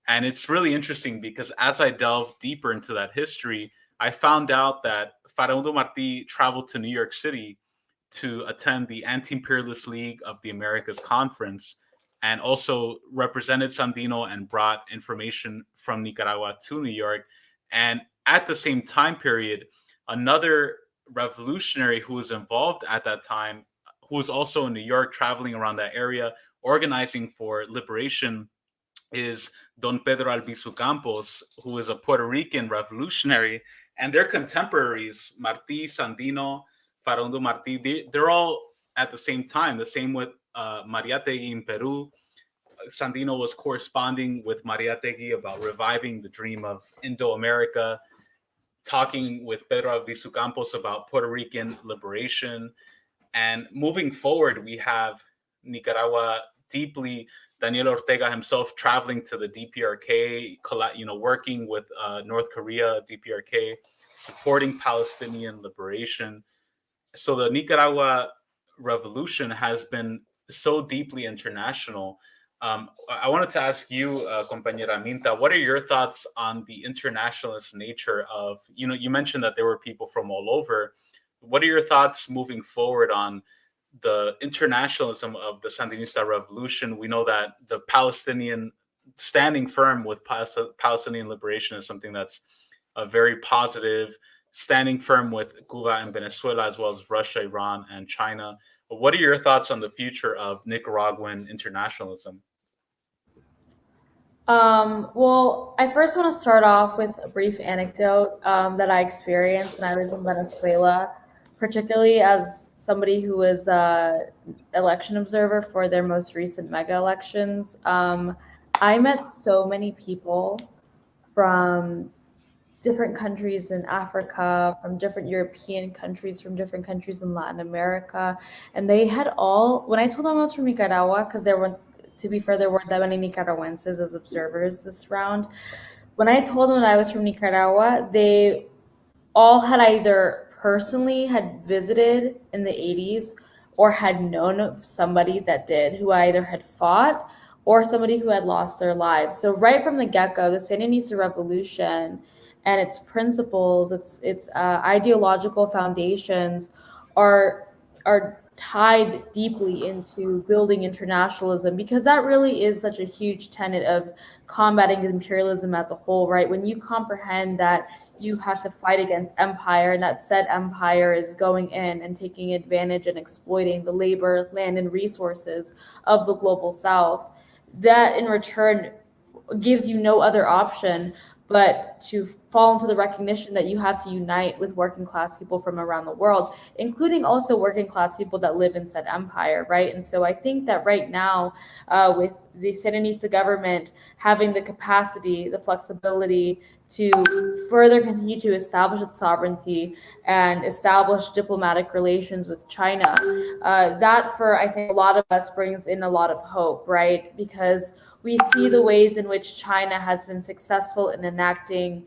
And it's really interesting because as I delved deeper into that history, I found out that Farabundo Martí traveled to New York City to attend the Anti-Imperialist League of the Americas conference, and also represented Sandino and brought information from Nicaragua to New York. And at the same time period, another revolutionary who was involved at that time, who was also in New York, traveling around that area, organizing for liberation, is Don Pedro Albizu Campos, who is a Puerto Rican revolutionary. And their contemporaries, Martí, Sandino, Farabundo Martí, they're all at the same time. The same with Mariátegui in Peru. Sandino was corresponding with Mariátegui about reviving the dream of Indo-America, talking with Pedro Albizu Campos about Puerto Rican liberation. And moving forward, we have Nicaragua deeply, Daniel Ortega himself traveling to the DPRK, working with North Korea, DPRK, supporting Palestinian liberation. So the Nicaragua revolution has been so deeply international. I wanted to ask you, compañera Aminta, what are your thoughts on the internationalist nature of, you mentioned that there were people from all over. What are your thoughts moving forward on the internationalism of the Sandinista Revolution? We know that the Palestinian standing firm with Palestinian liberation is something that's very positive, standing firm with Cuba and Venezuela, as well as Russia, Iran, and China. What are your thoughts on the future of Nicaraguan internationalism? Well, I first want to start off with a brief anecdote that I experienced when I was in Venezuela, particularly as somebody who was an election observer for their most recent mega elections. I met so many people from different countries in Africa, from different European countries, from different countries in Latin America. And they had all, when I told them I was from Nicaragua, because there were, to be fair, there weren't that many Nicaraguenses as observers this round. When I told them that I was from Nicaragua, they all had either personally had visited in the 80s or had known of somebody that did, who either had fought or somebody who had lost their lives. So right from the get-go, the Sandinista Revolution and its principles, its ideological foundations are tied deeply into building internationalism, because that really is such a huge tenet of combating imperialism as a whole, right? When you comprehend that you have to fight against empire, and that said empire is going in and taking advantage and exploiting the labor, land, and resources of the global South, that in return gives you no other option but to fall into the recognition that you have to unite with working class people from around the world, including also working class people that live in said empire, right? And so I think that right now, with the Sandinista government having the capacity, the flexibility to further continue to establish its sovereignty and establish diplomatic relations with China, that for, I think, a lot of us brings in a lot of hope, right? Because we see the ways in which China has been successful in enacting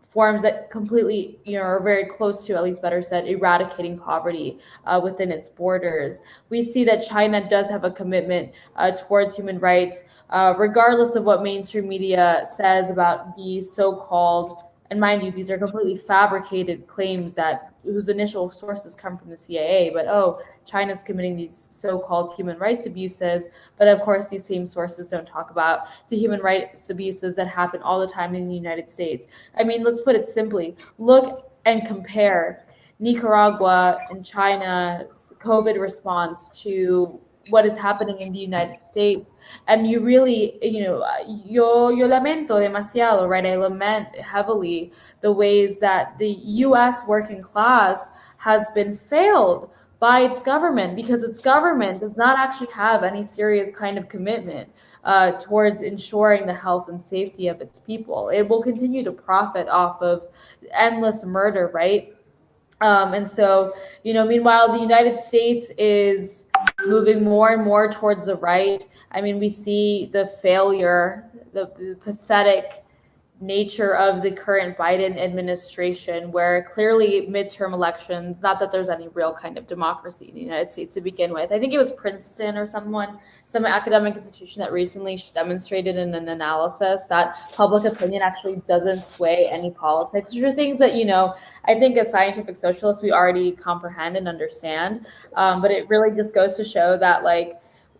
forms that completely, are very close to, at least better said, eradicating poverty within its borders. We see that China does have a commitment towards human rights, regardless of what mainstream media says about these so-called, and mind you, these are completely fabricated claims whose initial sources come from the CIA, but China's committing these so-called human rights abuses. But of course, these same sources don't talk about the human rights abuses that happen all the time in the United States. I mean, let's put it simply. Look and compare Nicaragua and China's COVID response to what is happening in the United States. And you really, yo lamento demasiado, right? I lament heavily the ways that the US working class has been failed by its government, because its government does not actually have any serious kind of commitment towards ensuring the health and safety of its people. It will continue to profit off of endless murder, right? And so, meanwhile, the United States is moving more and more towards the right. I mean, we see the failure, the pathetic nature of the current Biden administration, where clearly midterm elections, not that there's any real kind of democracy in the United States to begin with. I think it was Princeton or some academic institution that recently demonstrated in an analysis that public opinion actually doesn't sway any politics, which are things that, I think as scientific socialists, we already comprehend and understand. But it really just goes to show that,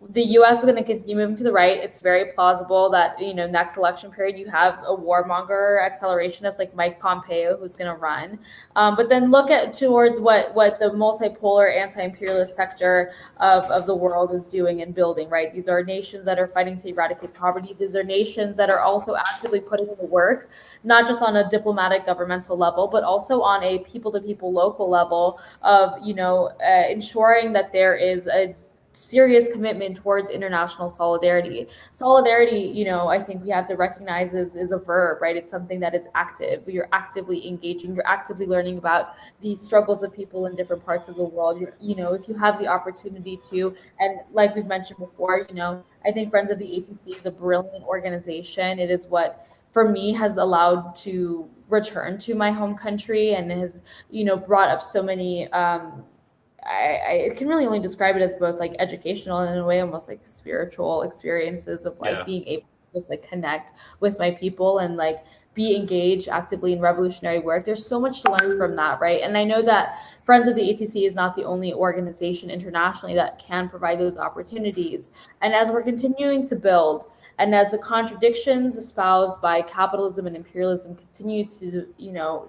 the U.S. is going to continue moving to the right. It's very plausible that, next election period, you have a warmonger acceleration that's like Mike Pompeo, who's going to run. But then look towards what the multipolar anti-imperialist sector of the world is doing and building, right? These are nations that are fighting to eradicate poverty. These are nations that are also actively putting in the work, not just on a diplomatic governmental level, but also on a people-to-people local level of, ensuring that there is a serious commitment towards international solidarity. Solidarity, I think we have to recognize is a verb, right? It's something that is active. You're actively engaging, you're actively learning about the struggles of people in different parts of the world. If you have the opportunity to, and like we've mentioned before, I think Friends of the ATC is a brilliant organization. It is what, for me, has allowed to return to my home country and has, brought up so many, I can really only describe it as both like educational and in a way almost like spiritual experiences of like being able to just like connect with my people and like be engaged actively in revolutionary work. There's so much to learn from that, right? And I know that Friends of the ATC is not the only organization internationally that can provide those opportunities. And as we're continuing to build, and as the contradictions espoused by capitalism and imperialism continue to,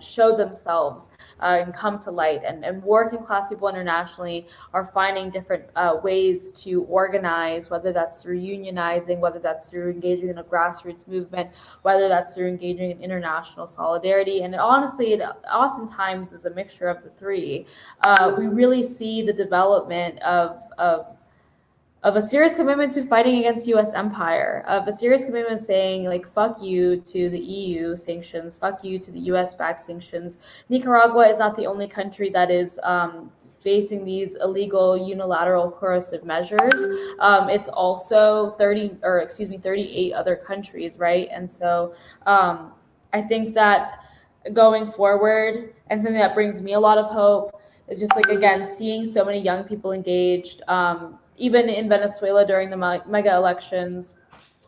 show themselves and come to light, and working class people internationally are finding different ways to organize, whether that's through unionizing, whether that's through engaging in a grassroots movement, whether that's through engaging in international solidarity. And honestly, it oftentimes is a mixture of the three. We really see the development of a serious commitment to fighting against U.S. empire, of a serious commitment saying like, fuck you to the EU sanctions, fuck you to the US-backed sanctions. Nicaragua is not the only country that is facing these illegal unilateral coercive measures. It's also 38 other countries, right? And so I think that going forward, and something that brings me a lot of hope, is just like, again, seeing so many young people engaged, even in Venezuela during the mega elections,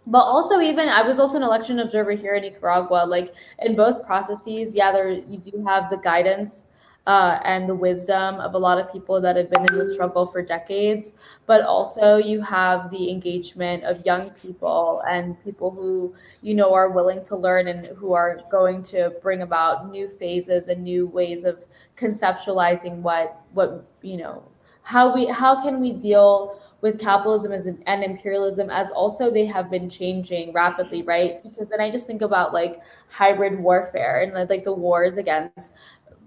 but also I was also an election observer here in Nicaragua. Like in both processes, you do have the guidance and the wisdom of a lot of people that have been in the struggle for decades, but also you have the engagement of young people and people who, are willing to learn and who are going to bring about new phases and new ways of conceptualizing what how can we deal with capitalism and imperialism, as also they have been changing rapidly, right? Because then I just think about like hybrid warfare and like the wars against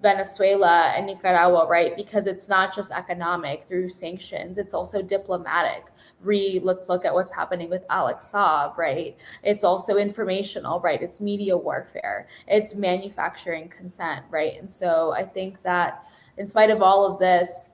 Venezuela and Nicaragua, right? Because it's not just economic through sanctions, it's also diplomatic. Let's look at what's happening with Alex Saab, right? It's also informational, right? It's media warfare, it's manufacturing consent, right? And so I think that in spite of all of this,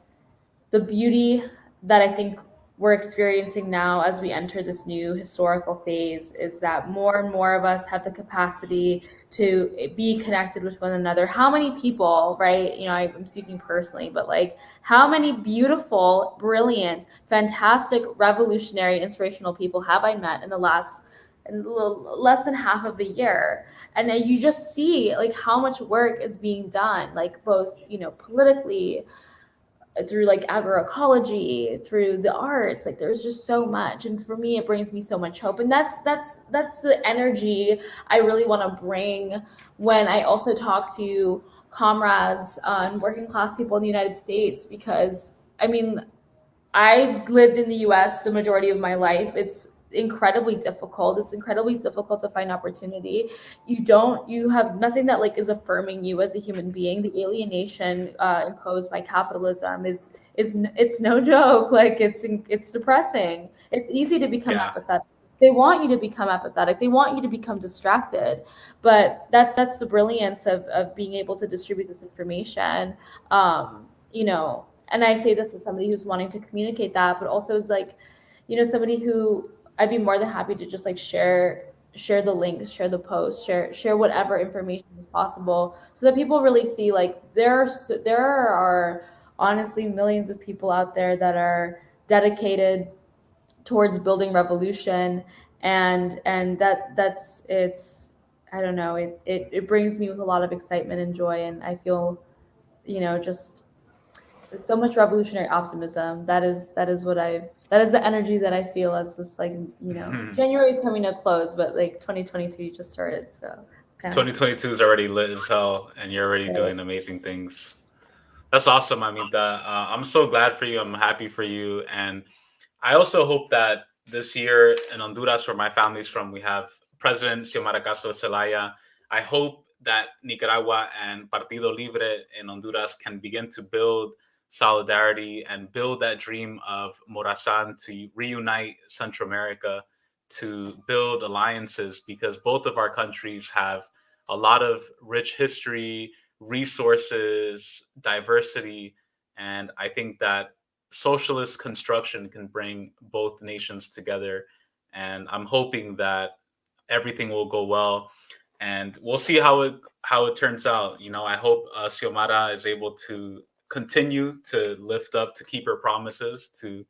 the beauty that I think we're experiencing now as we enter this new historical phase is that more and more of us have the capacity to be connected with one another. How many people, right? I'm speaking personally, but like how many beautiful, brilliant, fantastic, revolutionary, inspirational people have I met in less than half of a year? And then you just see like how much work is being done, like both, politically, through like agroecology, through the arts. Like there's just so much, and for me it brings me so much hope. And that's the energy I really want to bring when I also talk to comrades and working class people in the United States, because I lived in the US the majority of my life. It's incredibly difficult. It's incredibly difficult to find opportunity. You have nothing that like is affirming you as a human being. The alienation imposed by capitalism it's no joke. Like it's depressing. It's easy to become apathetic. They want you to become apathetic. They want you to become distracted. But that's the brilliance of being able to distribute this information. And I say this as somebody who's wanting to communicate that, but also as like, somebody who I'd be more than happy to just like share the links, share the posts, share whatever information is possible, so that people really see like there are honestly millions of people out there that are dedicated towards building revolution, and that's I don't know, it brings me with a lot of excitement and joy, and I feel just so much revolutionary optimism. That is the energy that I feel as this like, January is coming to a close, but like 2022 just started. So 2022 is already lit as hell, and you're already doing amazing things. That's awesome. I'm so glad for you. I'm happy for you. And I also hope that this year in Honduras, where my family's from, we have President Xiomara Castro Zelaya. I hope that Nicaragua and Partido Libre in Honduras can begin to build solidarity and build that dream of Morazan to reunite Central America, to build alliances, because both of our countries have a lot of rich history, resources, diversity. And I think that socialist construction can bring both nations together. And I'm hoping that everything will go well. And we'll see how it turns out. You know, I hope Xiomara is able to continue to lift up, to keep her promises, to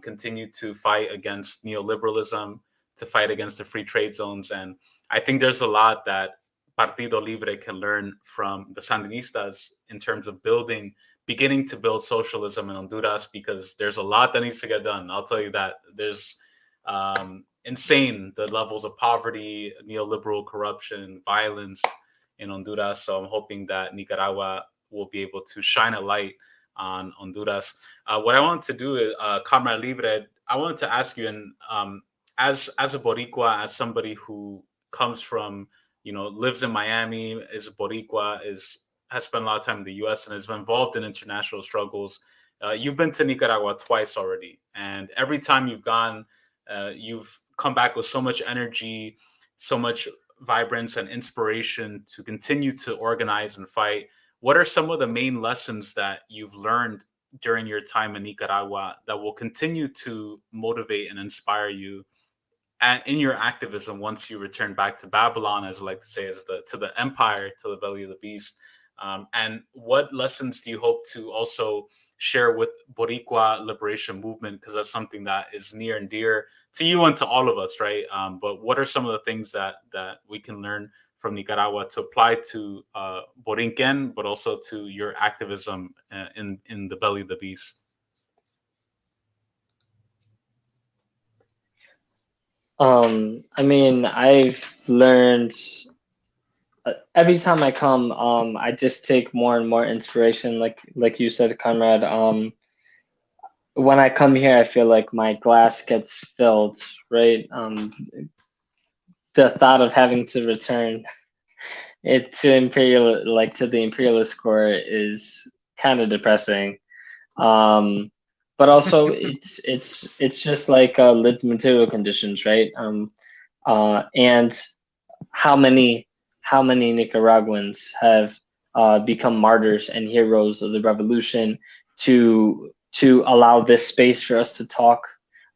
continue to fight against neoliberalism, to fight against the free trade zones. And I think there's a lot that Partido Libre can learn from the Sandinistas in terms of beginning to build socialism in Honduras, because there's a lot that needs to get done. I'll tell you that. There's insane the levels of poverty, neoliberal corruption, violence in Honduras. So I'm hoping that Nicaragua will be able to shine a light on Honduras. What I want to do is, Comrade Libre, I wanted to ask you, and as a Boricua, as somebody who comes from, lives in Miami, is a Boricua, has spent a lot of time in the U.S. and has been involved in international struggles. You've been to Nicaragua twice already, and every time you've gone, you've come back with so much energy, so much vibrance and inspiration to continue to organize and fight. What are some of the main lessons that you've learned during your time in Nicaragua that will continue to motivate and inspire you in your activism once you return back to Babylon, as I like to say, to the empire, to the belly of the beast? And what lessons do you hope to also share with Boricua liberation movement? Because that's something that is near and dear to you and to all of us, right? But what are some of the things that we can learn from Nicaragua to apply to Borinquen, but also to your activism in the belly of the beast? I mean, I've learned every time I come, I just take more and more inspiration. Like you said, Conrad, when I come here, I feel like my glass gets filled, right? The thought of having to return it to the imperialist core is kind of depressing. But also it's just like lived material conditions, right? And how many Nicaraguans have become martyrs and heroes of the revolution to allow this space for us to talk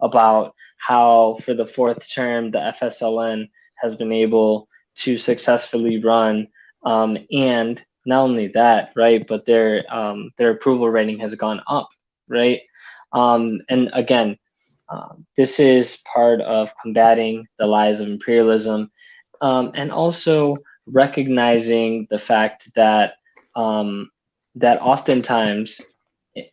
about how, for the fourth term, the FSLN has been able to successfully run, and not only that, right, but their approval rating has gone up, right? And again, this is part of combating the lies of imperialism, and also recognizing the fact that that oftentimes,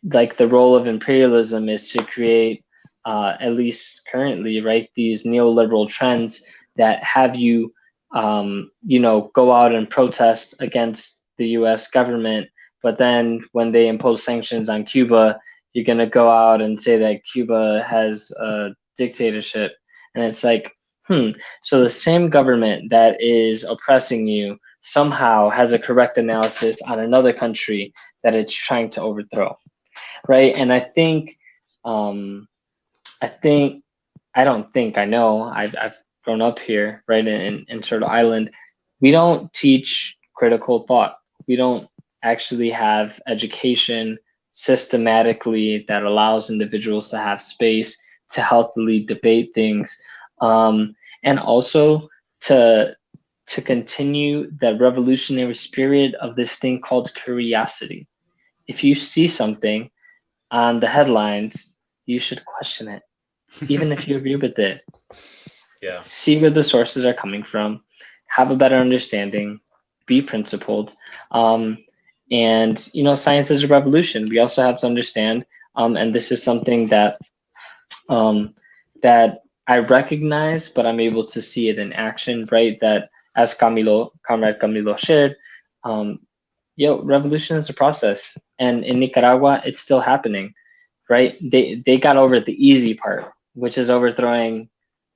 like, the role of imperialism is to create, at least currently, right, these neoliberal trends that have you, go out and protest against the U.S. government, but then when they impose sanctions on Cuba, you're going to go out and say that Cuba has a dictatorship. And it's like, so the same government that is oppressing you somehow has a correct analysis on another country that it's trying to overthrow, right? And I know, I've grown up here, right, in Turtle Island. We don't teach critical thought. We don't actually have education systematically that allows individuals to have space to healthily debate things, and also to continue the revolutionary spirit of this thing called curiosity. If you see something on the headlines, you should question it, even if you agree with it. Yeah. See where the sources are coming from, have a better understanding, be principled. And, science is a revolution. We also have to understand, and this is something that that I recognize, but I'm able to see it in action, right? That, as Comrade Camilo shared, revolution is a process. And in Nicaragua, it's still happening, right? They got over the easy part, which is overthrowing,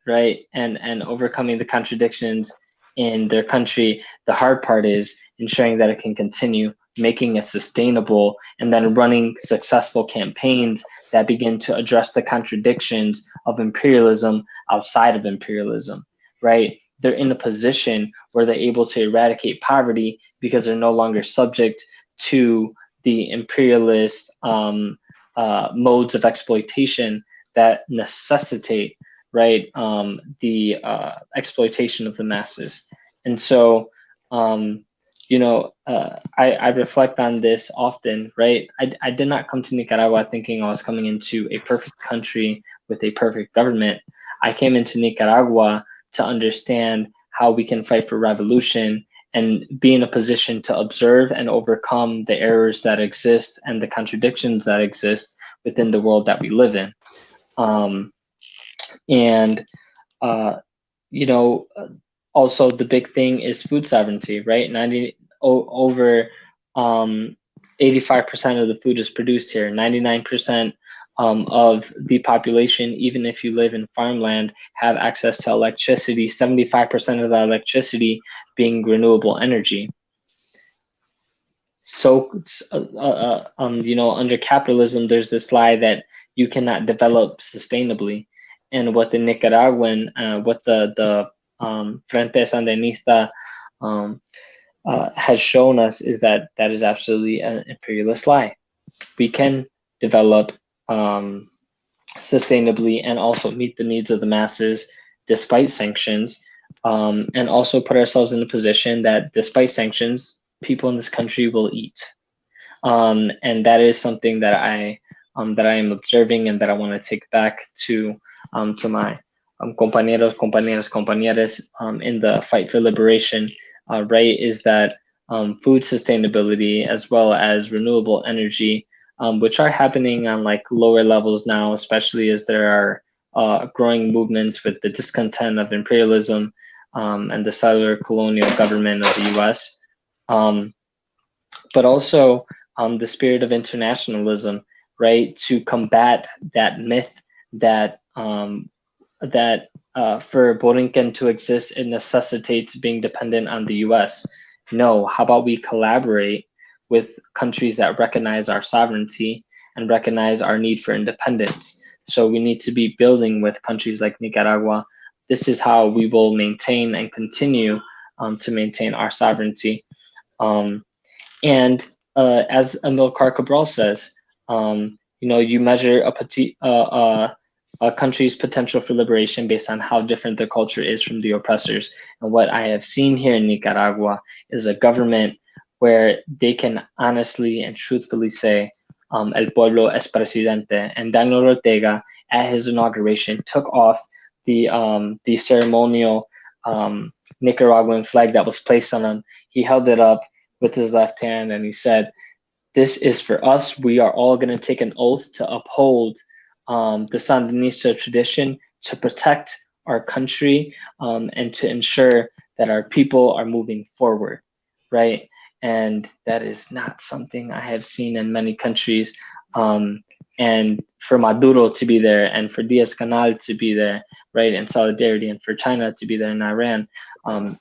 right, and overcoming the contradictions in their country. The hard part is ensuring that it can continue making it sustainable, and then running successful campaigns that begin to address the contradictions of imperialism outside of imperialism, right? They're in a position where they're able to eradicate poverty because they're no longer subject to the imperialist modes of exploitation that necessitate, right, the exploitation of the masses. And so, you know, I reflect on this often, right? I did not come to Nicaragua thinking I was coming into a perfect country with a perfect government. I came into Nicaragua to understand how we can fight for revolution and be in a position to observe and overcome the errors that exist and the contradictions that exist within the world that we live in. You know, also the big thing is food sovereignty, right? Over 85% of the food is produced here. 99% of the population, even if you live in farmland, have access to electricity, 75% of that electricity being renewable energy. So, you know, under capitalism, there's this lie that you cannot develop sustainably. And what the Nicaraguan, what the Frente Sandinista has shown us is that that is absolutely an imperialist lie. We can develop sustainably and also meet the needs of the masses despite sanctions, and also put ourselves in the position that despite sanctions, people in this country will eat. And that is something that I am observing and that I want to take back to my compañeros in the fight for liberation, right, is that food sustainability as well as renewable energy, which are happening on like lower levels now, especially as there are growing movements with the discontent of imperialism and the settler colonial government of the US, but also the spirit of internationalism, right, to combat that myth that for Borinquen to exist, it necessitates being dependent on the US. No, how about we collaborate with countries that recognize our sovereignty and recognize our need for independence? So we need to be building with countries like Nicaragua. This is how we will maintain and continue to maintain our sovereignty. And as Amilcar Cabral says, you know, you measure a country's potential for liberation based on how different their culture is from the oppressors. And what I have seen here in Nicaragua is a government where they can honestly and truthfully say, El pueblo es presidente. And Daniel Ortega, at his inauguration, took off the ceremonial Nicaraguan flag that was placed on him. He held it up with his left hand and he said, "This is for us. We are all going to take an oath to uphold the Sandinista tradition, to protect our country, and to ensure that our people are moving forward," right? And that is not something I have seen in many countries. And for Maduro to be there and for Diaz-Canel to be there, right, in solidarity, and for China to be there in Iran,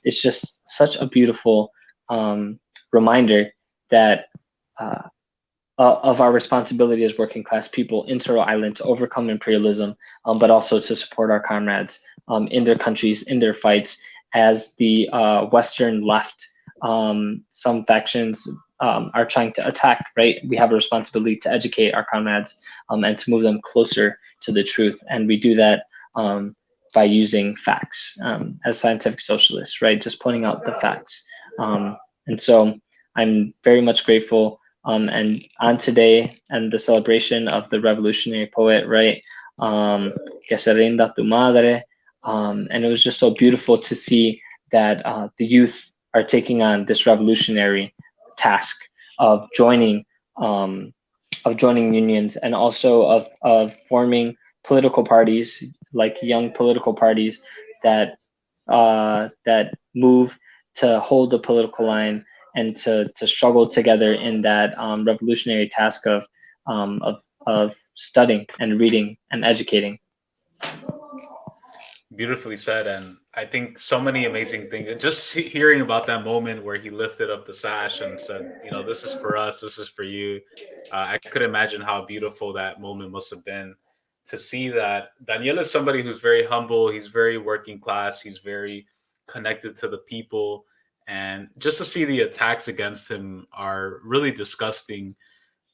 it's just such a beautiful reminder that of our responsibility as working class people in Toro Island to overcome imperialism, but also to support our comrades in their countries, in their fights, as the Western left, some factions are trying to attack, right? We have a responsibility to educate our comrades and to move them closer to the truth. And we do that by using facts as scientific socialists, right? Just pointing out the facts. And so I'm very much grateful. And on today and the celebration of the revolutionary poet, right? Que se rinda tu madre. And it was just so beautiful to see that the youth are taking on this revolutionary task of joining unions, and also of forming political parties, like young political parties that move to hold the political line and to struggle together in that revolutionary task of studying and reading and educating. Beautifully said. And I think so many amazing things. And just hearing about that moment where he lifted up the sash and said, this is for us, this is for you. I could imagine how beautiful that moment must have been to see that Daniel is somebody who's very humble. He's very working class. He's very connected to the people. And just to see the attacks against him are really disgusting.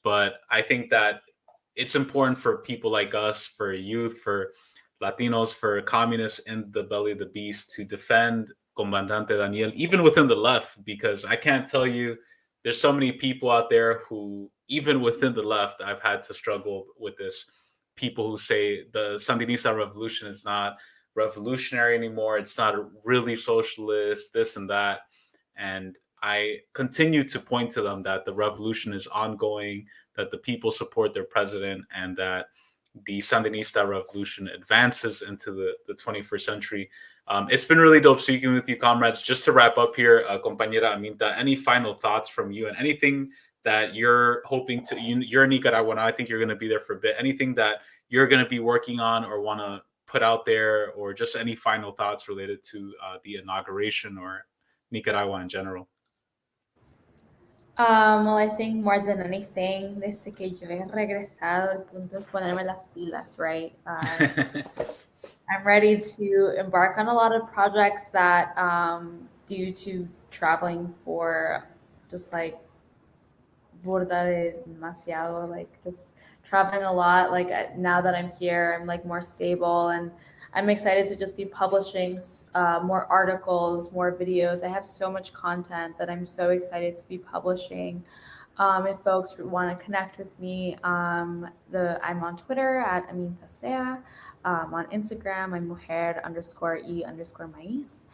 But I think that it's important for people like us, for youth, for Latinos, for communists in the belly of the beast to defend Comandante Daniel, even within the left, because I can't tell you, there's so many people out there who, even within the left, I've had to struggle with this. People who say the Sandinista Revolution is not revolutionary anymore. It's not really socialist, this and that. And I continue to point to them that the revolution is ongoing, that the people support their president, and that the Sandinista Revolution advances into the 21st century. It's been really dope speaking with you, comrades. Just to wrap up here, compañera Aminta, any final thoughts from you and anything that you're hoping to, you're in Nicaragua now, I think you're going to be there for a bit. Anything that you're going to be working on or want to put out there, or just any final thoughts related to the inauguration or Nicaragua in general? Well, I think more than anything, desde que yo he regresado, el punto es ponerme las pilas, right? I'm ready to embark on a lot of projects that, due to traveling for just like burda de demasiado, like just traveling a lot. Like now that I'm here, I'm like more stable, and I'm excited to just be publishing more articles, more videos. I have so much content that I'm so excited to be publishing. If folks want to connect with me, I'm on Twitter at Aminta. On Instagram, I'm mujer_e_maíz.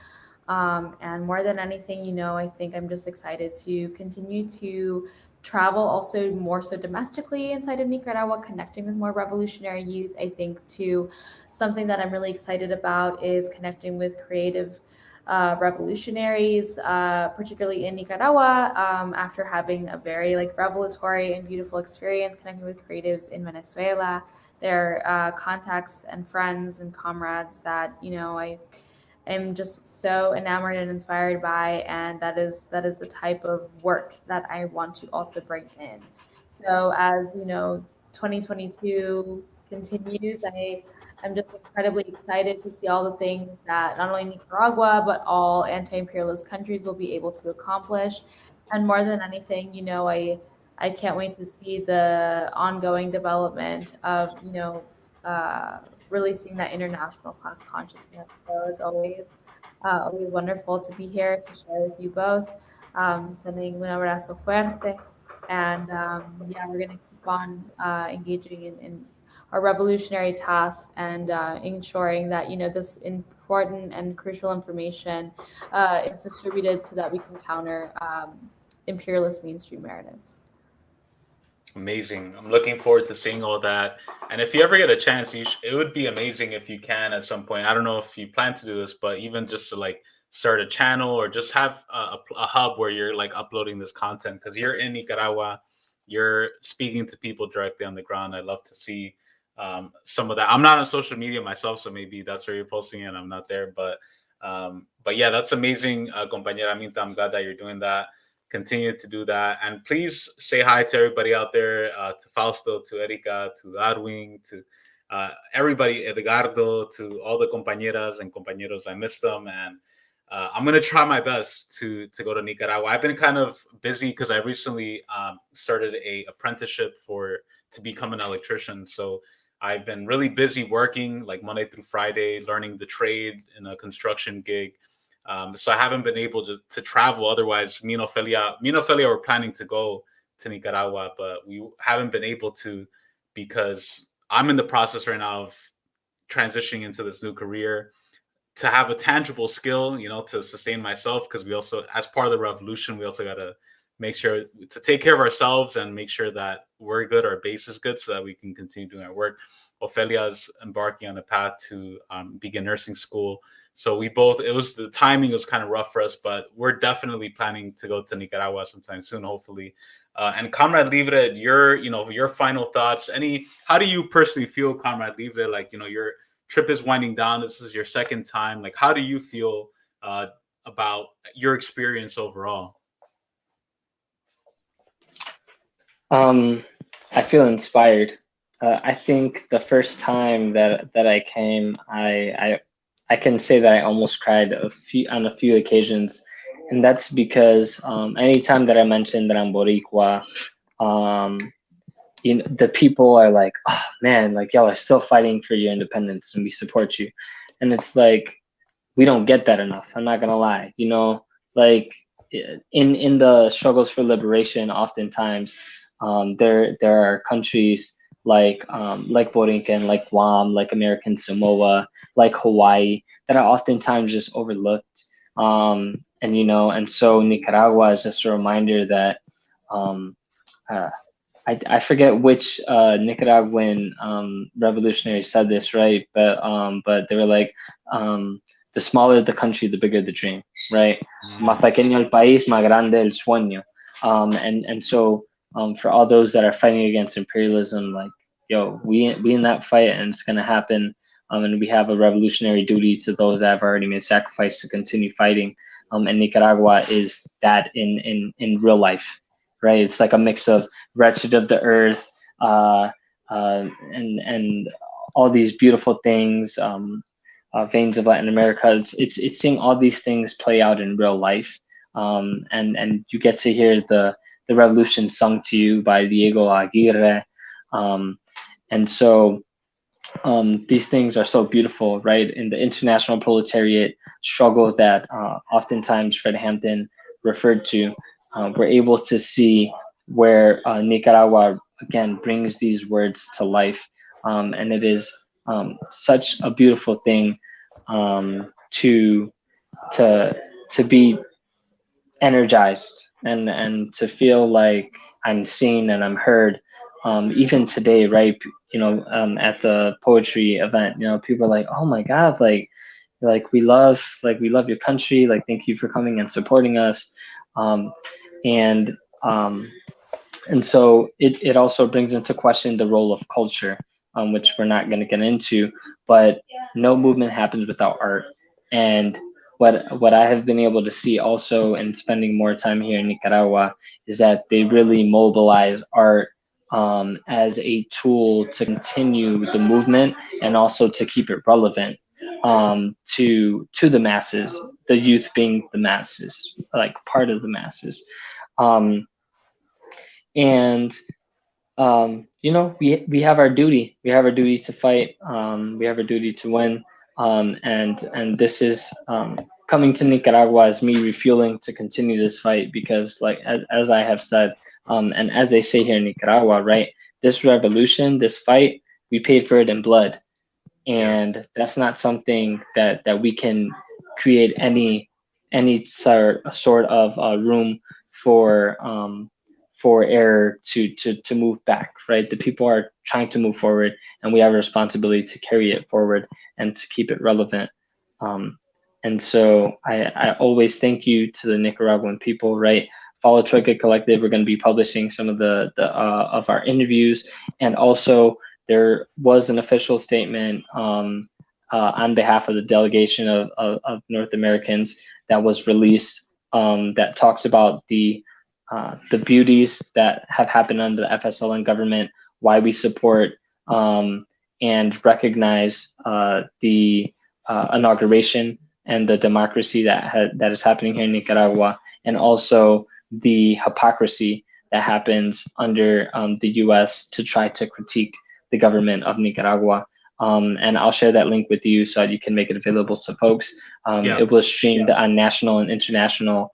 And more than anything, I think I'm just excited to continue to travel, also more so domestically inside of Nicaragua, connecting with more revolutionary youth. I think too, something that I'm really excited about is connecting with creative revolutionaries, particularly in Nicaragua, after having a very revelatory and beautiful experience connecting with creatives in Venezuela. They're contacts and friends and comrades that I'm just so enamored and inspired by, and that is the type of work that I want to also bring in. So as 2022 continues, I'm just incredibly excited to see all the things that not only Nicaragua but all anti-imperialist countries will be able to accomplish. And more than anything, I can't wait to see the ongoing development of releasing that international class consciousness. So it's always wonderful to be here to share with you both. Sending un abrazo fuerte, and we're going to keep on engaging in our revolutionary tasks and ensuring that this important and crucial information is distributed so that we can counter imperialist mainstream narratives. Amazing. I'm looking forward to seeing all that. And if you ever get a chance, it would be amazing if you can at some point. I don't know if you plan to do this, but even just to start a channel or just have a hub where you're uploading this content, because you're in Nicaragua, you're speaking to people directly on the ground. I'd love to see some of that. I'm not on social media myself, so maybe that's where you're posting it and I'm not there. But yeah, that's amazing, compañera Aminta. I'm glad that you're doing that. Continue to do that, and please say hi to everybody out there, to Fausto, to Erika, to Darwin, to everybody, Edgardo, to all the compañeras and compañeros. I miss them, and I'm gonna try my best to go to Nicaragua. I've been kind of busy because I recently started a apprenticeship to become an electrician. So I've been really busy working Monday through Friday, learning the trade in a construction gig. So I haven't been able to travel. Otherwise, me and Ofelia were planning to go to Nicaragua, but we haven't been able to because I'm in the process right now of transitioning into this new career to have a tangible skill, to sustain myself. Because we also, as part of the revolution, we also got to make sure to take care of ourselves and make sure that we're good, our base is good, so that we can continue doing our work. Ofelia is embarking on a path to begin nursing school. So the timing was kind of rough for us, but we're definitely planning to go to Nicaragua sometime soon, hopefully. And Comrade Libre, your final thoughts. How do you personally feel, Comrade Libre? trip is winding down. This is your second time. Like, how do you feel about your experience overall? I feel inspired. I think the first time that I came, I can say that I almost cried on a few occasions, and that's because anytime that I mentioned that I'm Boricua, the people are like, oh man, like y'all are still fighting for your independence and we support you. And it's like, we don't get that enough. I'm not gonna lie, like in the struggles for liberation, oftentimes there are countries like Borinquen, like Guam, like American Samoa, like Hawaii, that are oftentimes just overlooked. And so Nicaragua is just a reminder that I forget which Nicaraguan revolutionary said this, right? But they were like, the smaller the country, the bigger the dream, right? Más pequeño el país, más grande el sueño. And so for all those that are fighting against imperialism, like, yo, we in that fight, and it's gonna happen. And we have a revolutionary duty to those that have already made sacrifice to continue fighting. And Nicaragua is that in real life, right? It's like a mix of Wretched of the Earth, and all these beautiful things, Veins of Latin America. It's seeing all these things play out in real life, and you get to hear the revolution sung to you by Diego Aguirre, and so these things are so beautiful, right? In the international proletariat struggle that oftentimes Fred Hampton referred to, we're able to see where Nicaragua again brings these words to life, and it is such a beautiful thing to be energized and to feel like I'm seen and I'm heard. Even today, right? At the poetry event, people are like, "Oh my God, like we love your country. Like, thank you for coming and supporting us." And so it also brings into question the role of culture, which we're not going to get into. But no movement happens without art. And what I have been able to see also in spending more time here in Nicaragua is that they really mobilize art as a tool to continue the movement and also to keep it relevant to the masses, the youth being the masses, like part of the masses. We have our duty. We have our duty to fight. We have our duty to win. And this is coming to Nicaragua as me refueling to continue this fight, because, like as I have said, and as they say here in Nicaragua, right, this revolution, this fight, we paid for it in blood, and that's not something that we can create any sort of room for error to move back, right? The people are trying to move forward, and we have a responsibility to carry it forward and to keep it relevant. And so I always thank you to the Nicaraguan people, right? Follow Troika Kollective. We're going to be publishing some of the of our interviews, and also there was an official statement on behalf of the delegation of North Americans that was released that talks about the beauties that have happened under the FSLN government, why we support and recognize the inauguration and the democracy that is happening here in Nicaragua, and also the hypocrisy that happens under the U.S. to try to critique the government of Nicaragua. And I'll share that link with you so that you can make it available to folks. It was streamed on national and international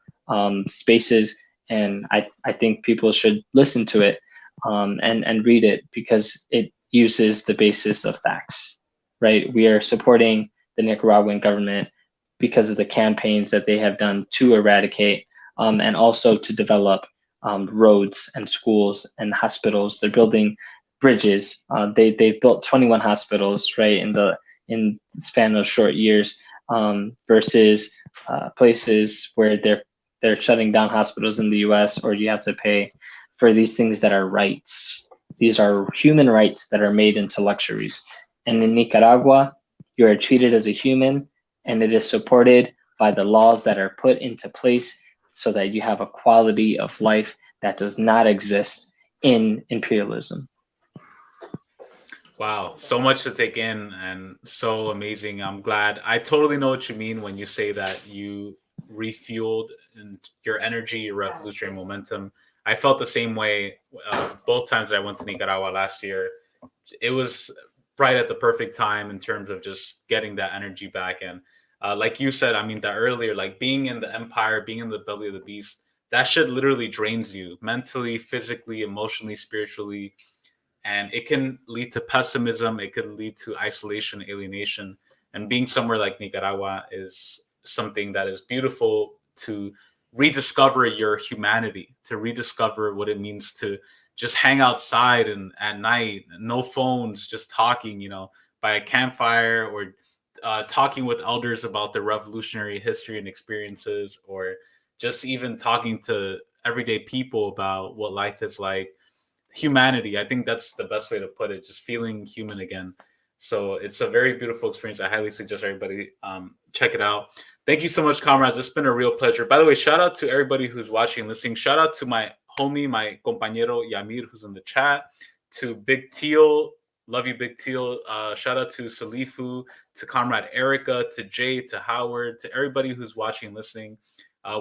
spaces, and I think people should listen to it and read it, because it uses the basis of facts, right? We are supporting the Nicaraguan government because of the campaigns that they have done to eradicate and also to develop roads and schools and hospitals. They're building bridges. They built 21 hospitals, right, in the span of short years, versus places where they're shutting down hospitals in the U.S., or you have to pay for these things that are rights. These are human rights that are made into luxuries. And in Nicaragua, You are treated as a human, and it is supported by the laws that are put into place so that you have a quality of life that does not exist in imperialism. Wow, so much to take in and so amazing. I'm glad. I totally know what you mean when you say that you refueled and your energy, your revolutionary momentum. I felt the same way both times that I went to Nicaragua last year. It was right at the perfect time in terms of just getting that energy back. And like you said, I mean, that earlier, like being in the empire, being in the belly of the beast, that shit literally drains you mentally, physically, emotionally, spiritually. And it can lead to pessimism. It could lead to isolation, alienation. And being somewhere like Nicaragua is something that is beautiful to rediscover your humanity, to rediscover what it means to just hang outside and at night, no phones, just talking, by a campfire, or talking with elders about their revolutionary history and experiences, or just even talking to everyday people about what life is like. Humanity, I think that's the best way to put it, just feeling human again. So it's a very beautiful experience. I highly suggest everybody check it out. Thank you so much, comrades. It's been a real pleasure. By the way, shout out to everybody who's watching and listening. Shout out to my homie, my compañero Yamir, who's in the chat, to Big Teal. Love you, Big Teal. Shout out to Salifu, to Comrade Erica, to Jay, to Howard, to everybody who's watching and listening.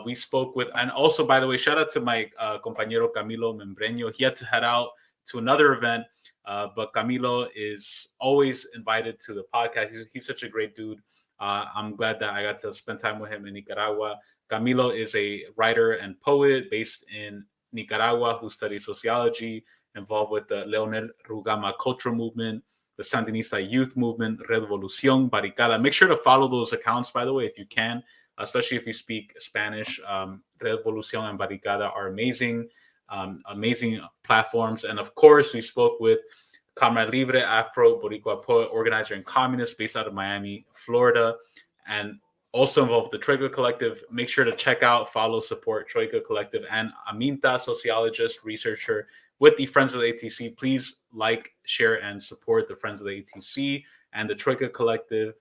We spoke with, and also, by the way, shout out to my compañero Camilo Membreño. He had to head out to another event, but Camilo is always invited to the podcast. He's such a great dude. I'm glad that I got to spend time with him in Nicaragua. Camilo is a writer and poet based in Nicaragua who studies sociology, involved with the Leonel Rugama cultural movement, the Sandinista youth movement, Revolución, Barricada. Make sure to follow those accounts, by the way, if you can, especially if you speak Spanish. Revolución and Barricada are amazing, amazing platforms. And of course, we spoke with Comrade Libre, Afro-Boricua poet, organizer, and communist based out of Miami, Florida, and also involved with the Troika Kollective. Make sure to check out, follow, support Troika Kollective, and Aminta, sociologist, researcher with the Friends of the ATC. Please like, share, and support the Friends of the ATC and the Troika Kollective.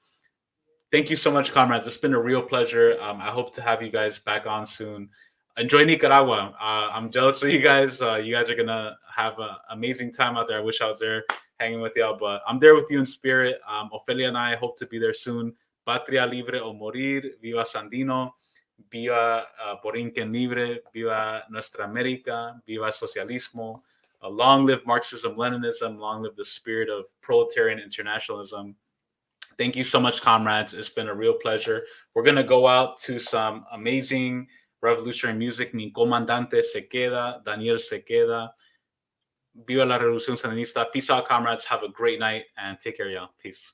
Thank you so much, comrades. It's been a real pleasure. I hope to have you guys back on soon. Enjoy Nicaragua. I'm jealous of you guys. You guys are going to have an amazing time out there. I wish I was there hanging with y'all, but I'm there with you in spirit. Ofelia and I hope to be there soon. Patria libre o morir. Viva Sandino. Viva Borinquen libre. Viva Nuestra America. Viva Socialismo. Long live Marxism, Leninism. Long live the spirit of proletarian internationalism. Thank you so much, comrades. It's been a real pleasure. We're going to go out to some amazing revolutionary music. Mi comandante se queda. Daniel se queda. Viva la Revolución Sandinista. Peace out, comrades. Have a great night and take care, y'all. Peace.